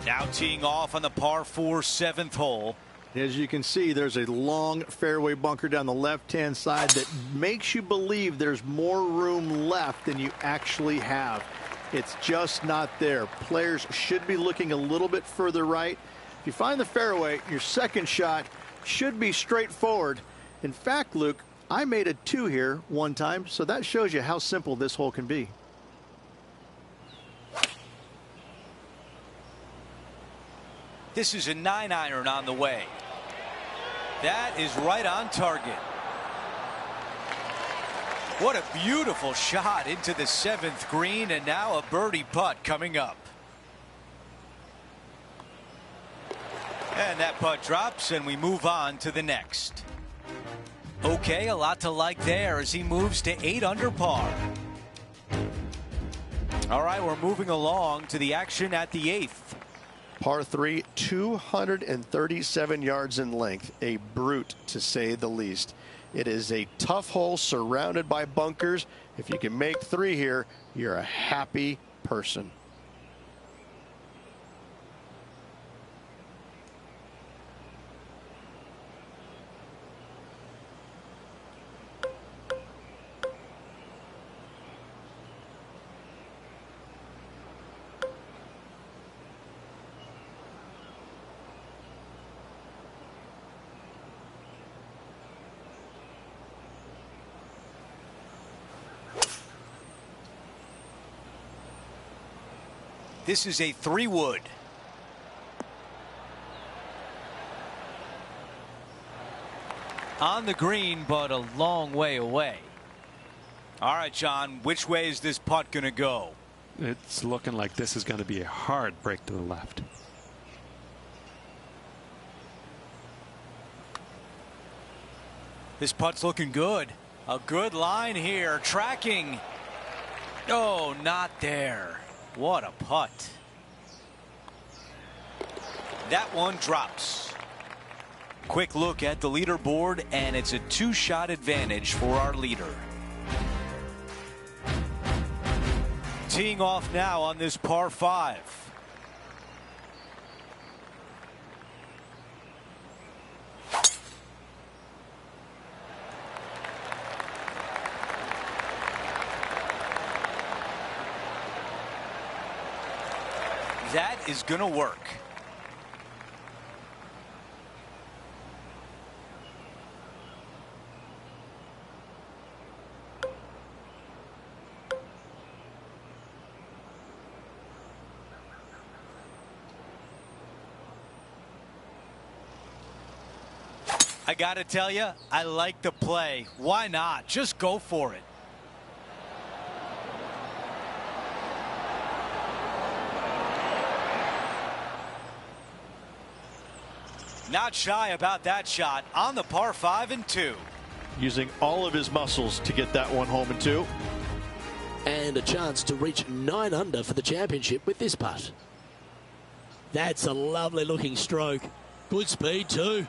Now teeing off on the par 4 7th hole. As you can see, there's a long fairway bunker down the left-hand side that makes you believe there's more room left than you actually have. It's just not there. Players should be looking a little bit further right. If you find the fairway, your second shot should be straightforward. In fact, Luke, I made a 2 here one time, so that shows you how simple this hole can be. This is a 9-iron on the way. That is right on target. What a beautiful shot into the 7th green, and now a birdie putt coming up. And that putt drops, and we move on to the next. Okay, a lot to like there as he moves to 8 under par. All right, we're moving along to the action at the 8th. Par 3, 237 yards in length. A brute, to say the least. It is a tough hole surrounded by bunkers. If you can make 3 here, you're a happy person. This is a 3-wood. On the green, but a long way away. All right, John, which way is this putt going to go? It's looking like this is going to be a hard break to the left. This putt's looking good. A good line here. Tracking. Oh, not there. What a putt. That one drops. Quick look at the leaderboard, and it's a 2-shot advantage for our leader. Teeing off now on this par 5. That is going to work. I got to tell you, I like the play. Why not? Just go for it. Not shy about that shot on the par 5 and 2. Using all of his muscles to get that one home in 2. And a chance to reach 9 under for the championship with this putt. That's a lovely looking stroke. Good speed too.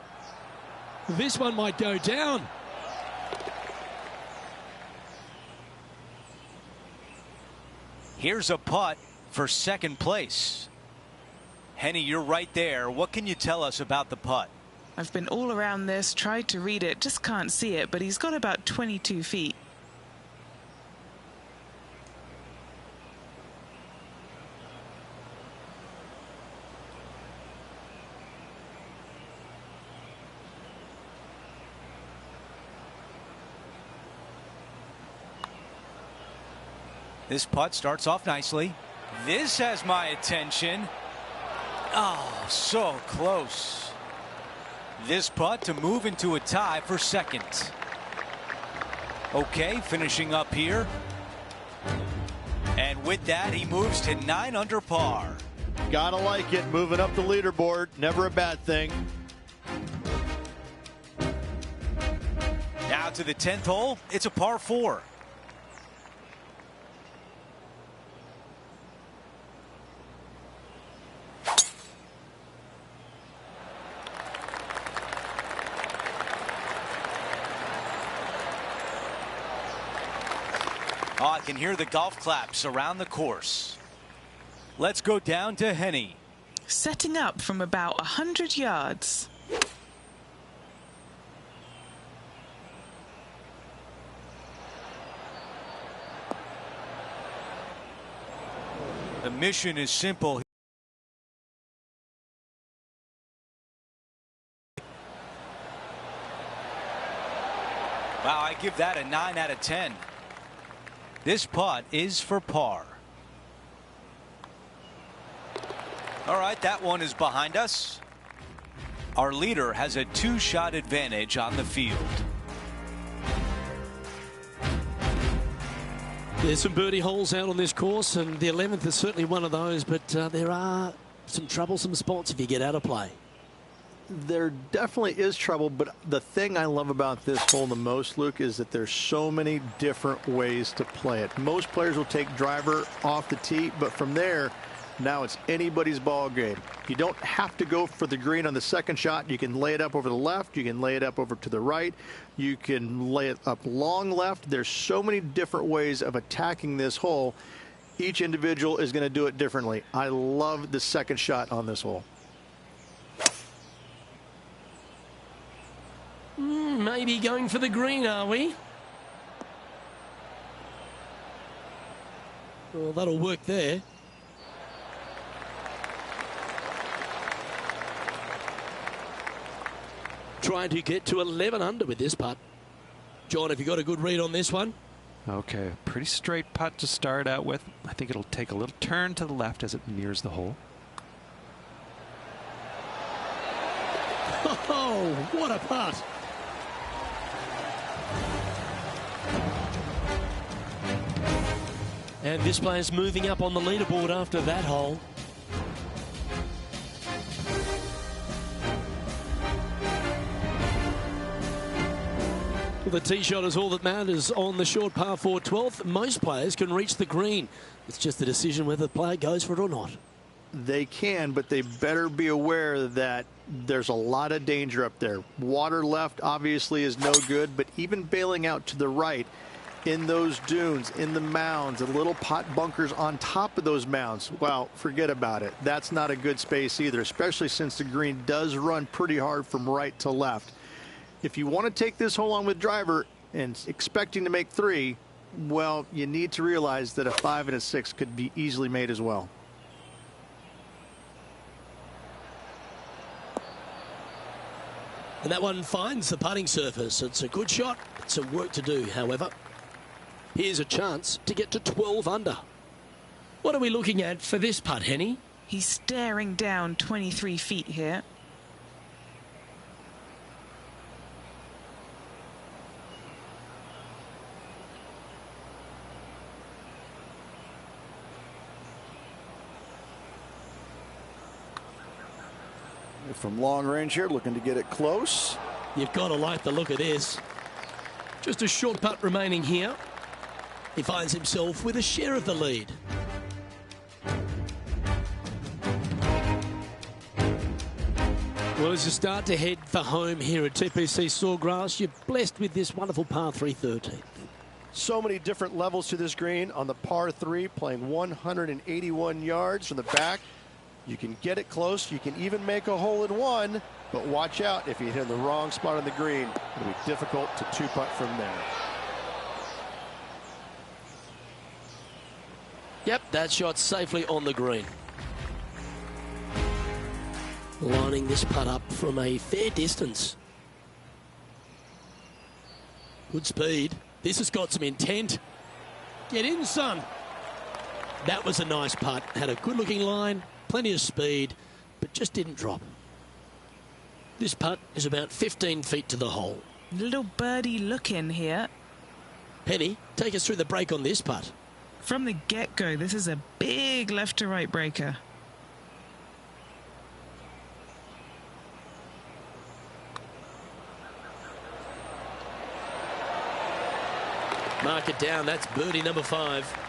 This one might go down. Here's a putt for second place. Henny, you're right there. What can you tell us about the putt? I've been all around this, tried to read it, just can't see it, but he's got about 22 feet. This putt starts off nicely. This has my attention. Oh, so close. This putt to move into a tie for second. Okay, finishing up here. And with that, he moves to 9 under par. Gotta like it. Moving up the leaderboard. Never a bad thing. Now to the 10th hole. It's a par 4. Oh, I can hear the golf claps around the course. Let's go down to Henny. Setting up from about 100 yards. The mission is simple. Wow, I give that a 9 out of 10. This putt is for par. All right, that one is behind us. Our leader has a 2-shot advantage on the field. There's some birdie holes out on this course, and the 11th is certainly one of those, but there are some troublesome spots if you get out of play. There definitely is trouble, but the thing I love about this hole the most, Luke, is that there's so many different ways to play it. Most players will take driver off the tee, but from there, now it's anybody's ball game. You don't have to go for the green on the second shot. You can lay it up over the left. You can lay it up over to the right. You can lay it up long left. There's so many different ways of attacking this hole. Each individual is going to do it differently. I love the second shot on this hole. Maybe going for the green, are we? Well, that'll work there. Trying to get to 11 under with this putt. John, have you got a good read on this one? Okay, pretty straight putt to start out with. I think it'll take a little turn to the left as it nears the hole. Oh, what a putt. And this player's moving up on the leaderboard after that hole. Well, the tee shot is all that matters on the short par 4 12th. Most players can reach the green. It's just the decision whether the player goes for it or not. They can, but they better be aware that there's a lot of danger up there. Water left obviously is no good, but even bailing out to the right in those dunes, in the mounds, the little pot bunkers on top of those mounds, well, forget about it. That's not a good space either, especially since the green does run pretty hard from right to left. If you want to take this hole on with driver and expecting to make 3, well, you need to realize that a 5 and a 6 could be easily made as well. And that one finds the putting surface. It's a good shot. Some work to do, however. Here's a chance to get to 12 under. What are we looking at for this putt, Henny? He's staring down 23 feet here. From long range here, looking to get it close. You've got to like the look of this. Just a short putt remaining here. He finds himself with a share of the lead. Well, as you start to head for home here at TPC Sawgrass, you're blessed with this wonderful par 3 13th. So many different levels to this green. On the par 3, playing 181 yards from the back. You can get it close. You can even make a hole in 1, but watch out if you hit in the wrong spot on the green. It'll be difficult to 2-putt from there. Yep, that shot safely on the green. Lining this putt up from a fair distance. Good speed. This has got some intent. Get in, son. That was a nice putt. Had a good looking line. Plenty of speed, but just didn't drop. This putt is about 15 feet to the hole. Little birdie look in here. Penny, take us through the break on this putt. From the get-go, this is a big left to right breaker. Mark it down. That's birdie number 5.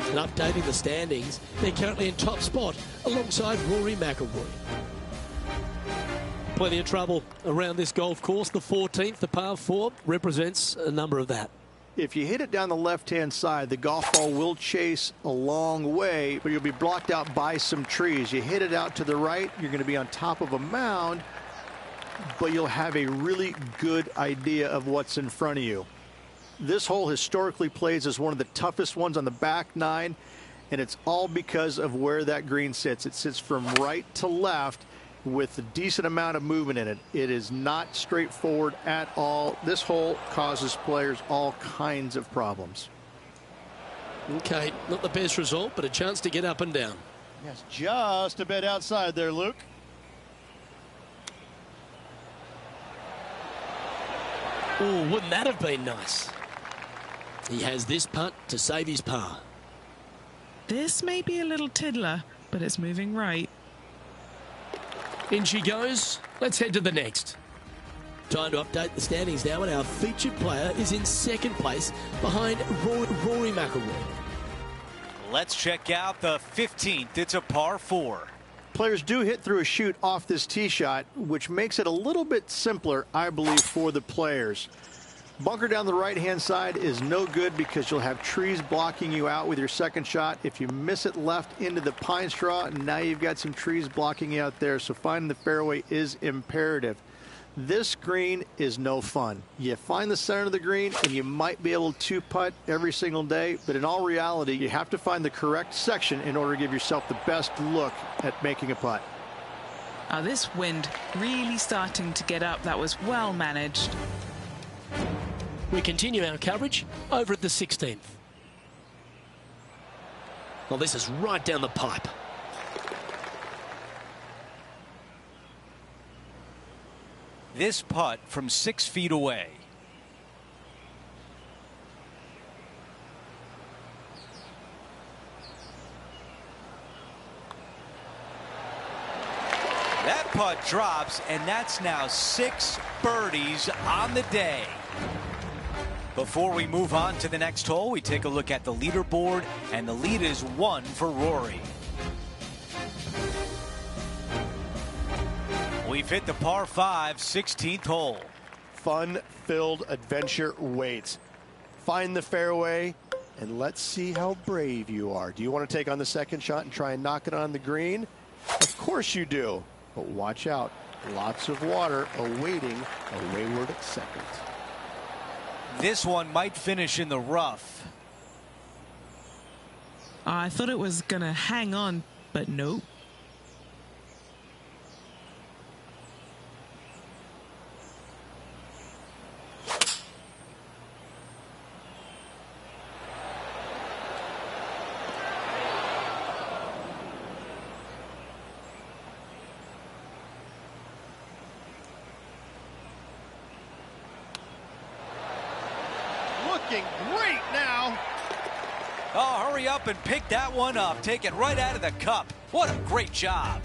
And updating the standings, they're currently in top spot alongside Rory McIlroy. Plenty of trouble around this golf course. The 14th, the par 4, represents a number of that. If you hit it down the left-hand side, the golf ball will chase a long way, but you'll be blocked out by some trees. You hit it out to the right, you're going to be on top of a mound, but you'll have a really good idea of what's in front of you. This hole historically plays as one of the toughest ones on the back 9, and it's all because of where that green sits. It sits from right to left with a decent amount of movement in it. It is not straightforward at all. This hole causes players all kinds of problems. Okay, not the best result, but a chance to get up and down. Yes, just a bit outside there, Luke. Oh, wouldn't that have been nice? He has this putt to save his par. This may be a little tiddler, but it's moving right. In she goes. Let's head to the next. Time to update the standings now, and our featured player is in second place behind Rory McIlroy. Let's check out the 15th. It's a par 4. Players do hit through a chute off this tee shot, which makes it a little bit simpler, I believe, for the players. Bunker down the right-hand side is no good because you'll have trees blocking you out with your second shot. If you miss it left into the pine straw, now you've got some trees blocking you out there, so finding the fairway is imperative. This green is no fun. You find the center of the green and you might be able to putt every single day, but in all reality, you have to find the correct section in order to give yourself the best look at making a putt. Oh, this wind really starting to get up. That was well managed. We continue our coverage over at the 16th. Well, this is right down the pipe. this putt from 6 feet away. That putt drops, and that's now 6 birdies on the day. Before we move on to the next hole, we take a look at the leaderboard, and the lead is 1 for Rory. We've hit the par 5 16th hole. Fun-filled adventure waits. Find the fairway, and let's see how brave you are. Do you want to take on the second shot and try and knock it on the green? Of course you do. But watch out. Lots of water awaiting a wayward second. This one might finish in the rough. I thought it was going to hang on, but nope. Looking great now. Oh, hurry up and pick that one up. Take it right out of the cup. What a great job.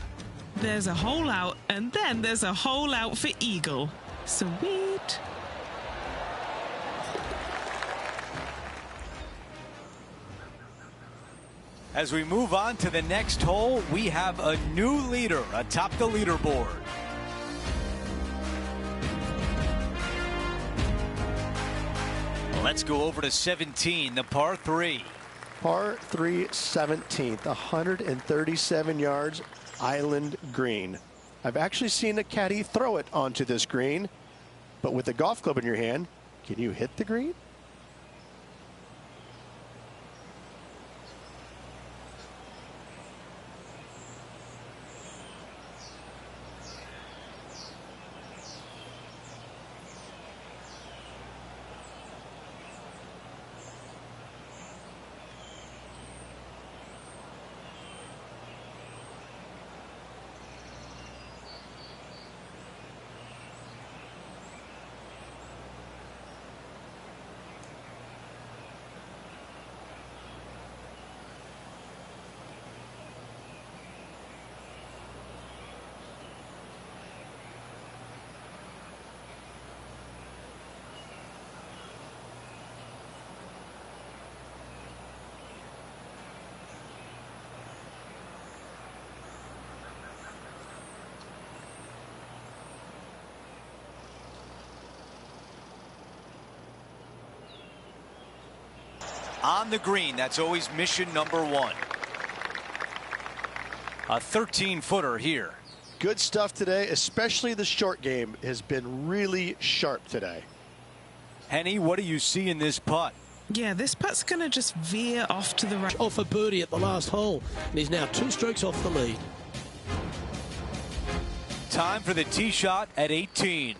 There's a hole out, and then there's a hole out for eagle. Sweet. As we move on to the next hole, we have a new leader atop the leaderboard. Let's go over to 17, the par 3. Par 3 17th, 137 yards, island green. I've actually seen a caddy throw it onto this green, but with a golf club in your hand, can you hit the green? On the green, that's always mission number 1. A 13-footer here. Good stuff today, especially the short game has been really sharp today. Henny, what do you see in this putt? Yeah, this putt's going to just veer off to the right. Off a birdie at the last hole, and he's now 2 strokes off the lead. Time for the tee shot at 18.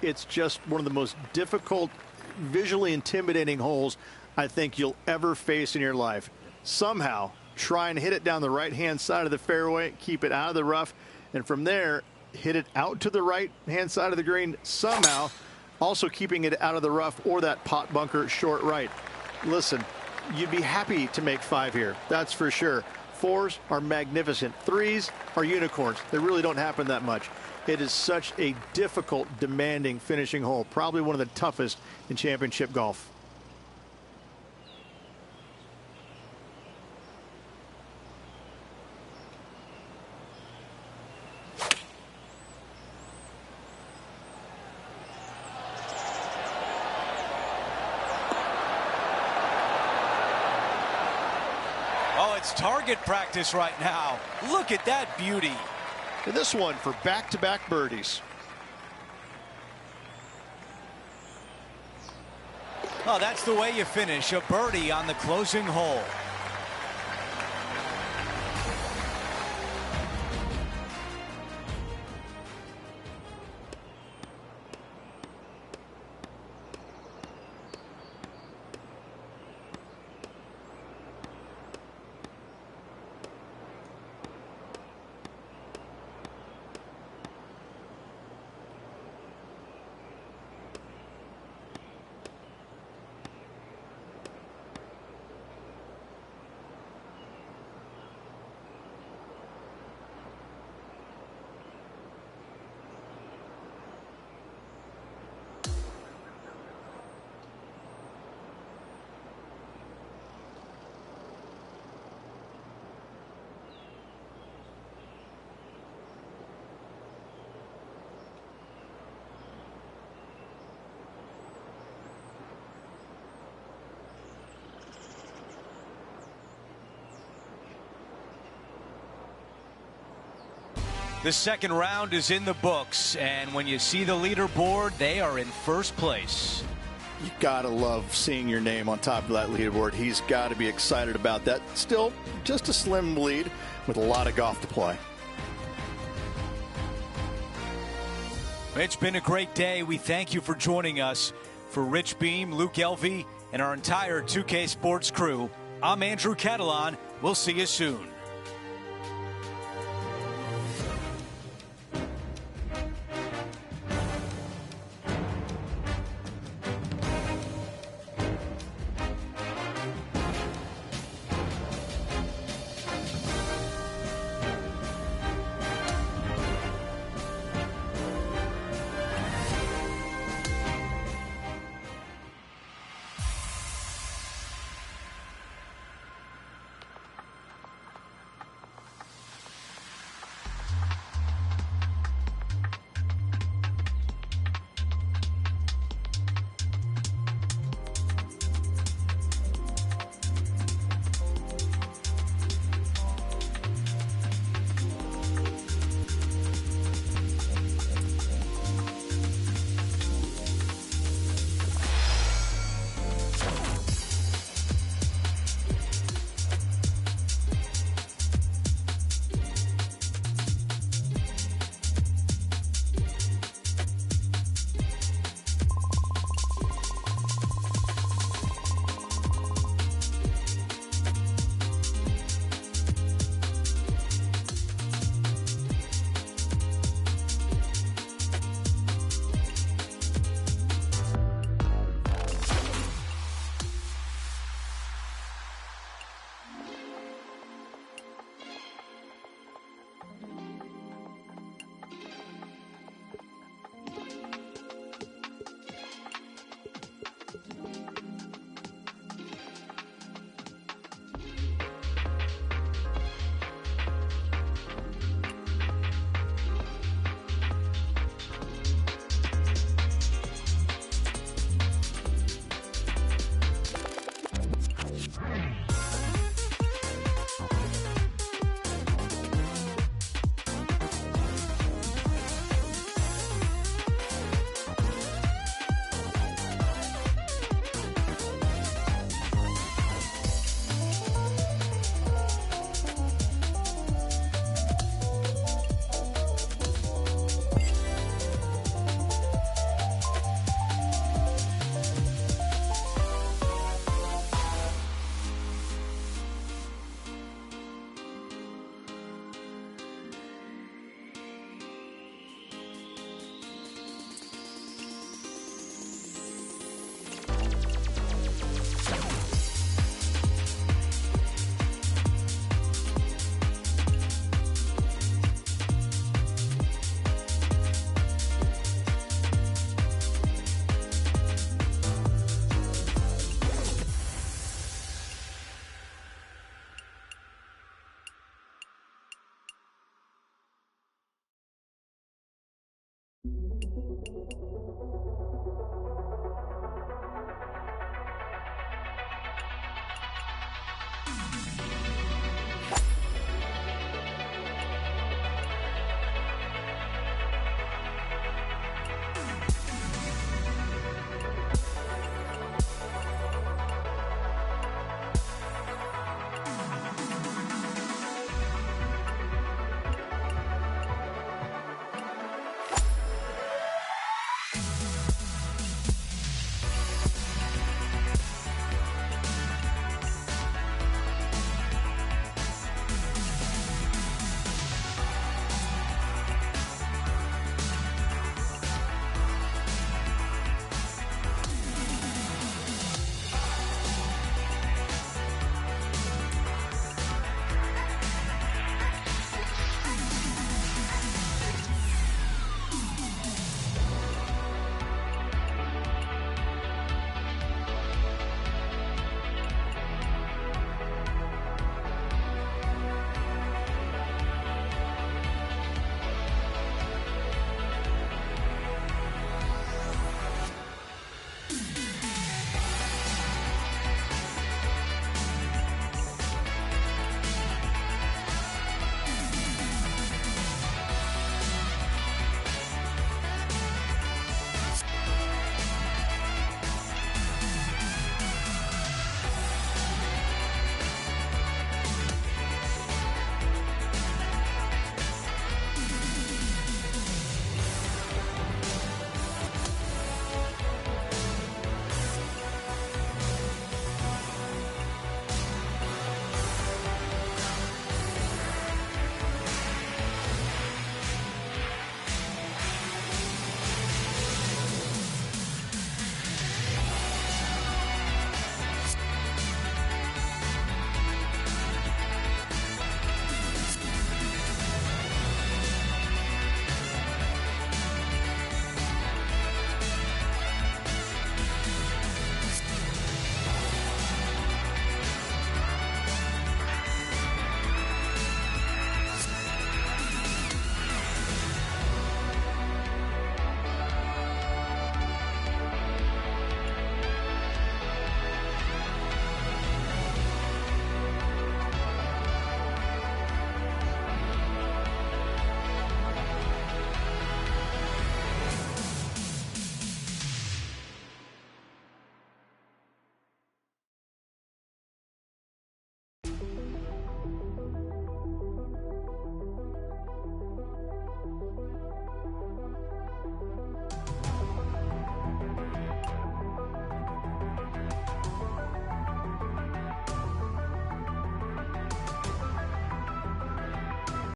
It's just one of the most difficult, visually intimidating holes I think you'll ever face in your life. Somehow try and hit it down the right-hand side of the fairway, keep it out of the rough, and from there hit it out to the right-hand side of the green somehow, also keeping it out of the rough or that pot bunker short right. Listen, you'd be happy to make 5 here, that's for sure. 4s are magnificent. 3s are unicorns. They really don't happen that much. It is such a difficult, demanding finishing hole, probably one of the toughest in championship golf. Oh, it's target practice right now. Look at that beauty. And this one for back-to-back birdies. Oh, that's the way you finish a birdie on the closing hole. The second round is in the books, and when you see the leaderboard, they are in first place. You gotta love seeing your name on top of that leaderboard. He's got to be excited about that. Still, just a slim lead with a lot of golf to play. It's been a great day. We thank you for joining us. For Rich Beam, Luke Elvey, and our entire 2K Sports crew, I'm Andrew Catalan. We'll see you soon.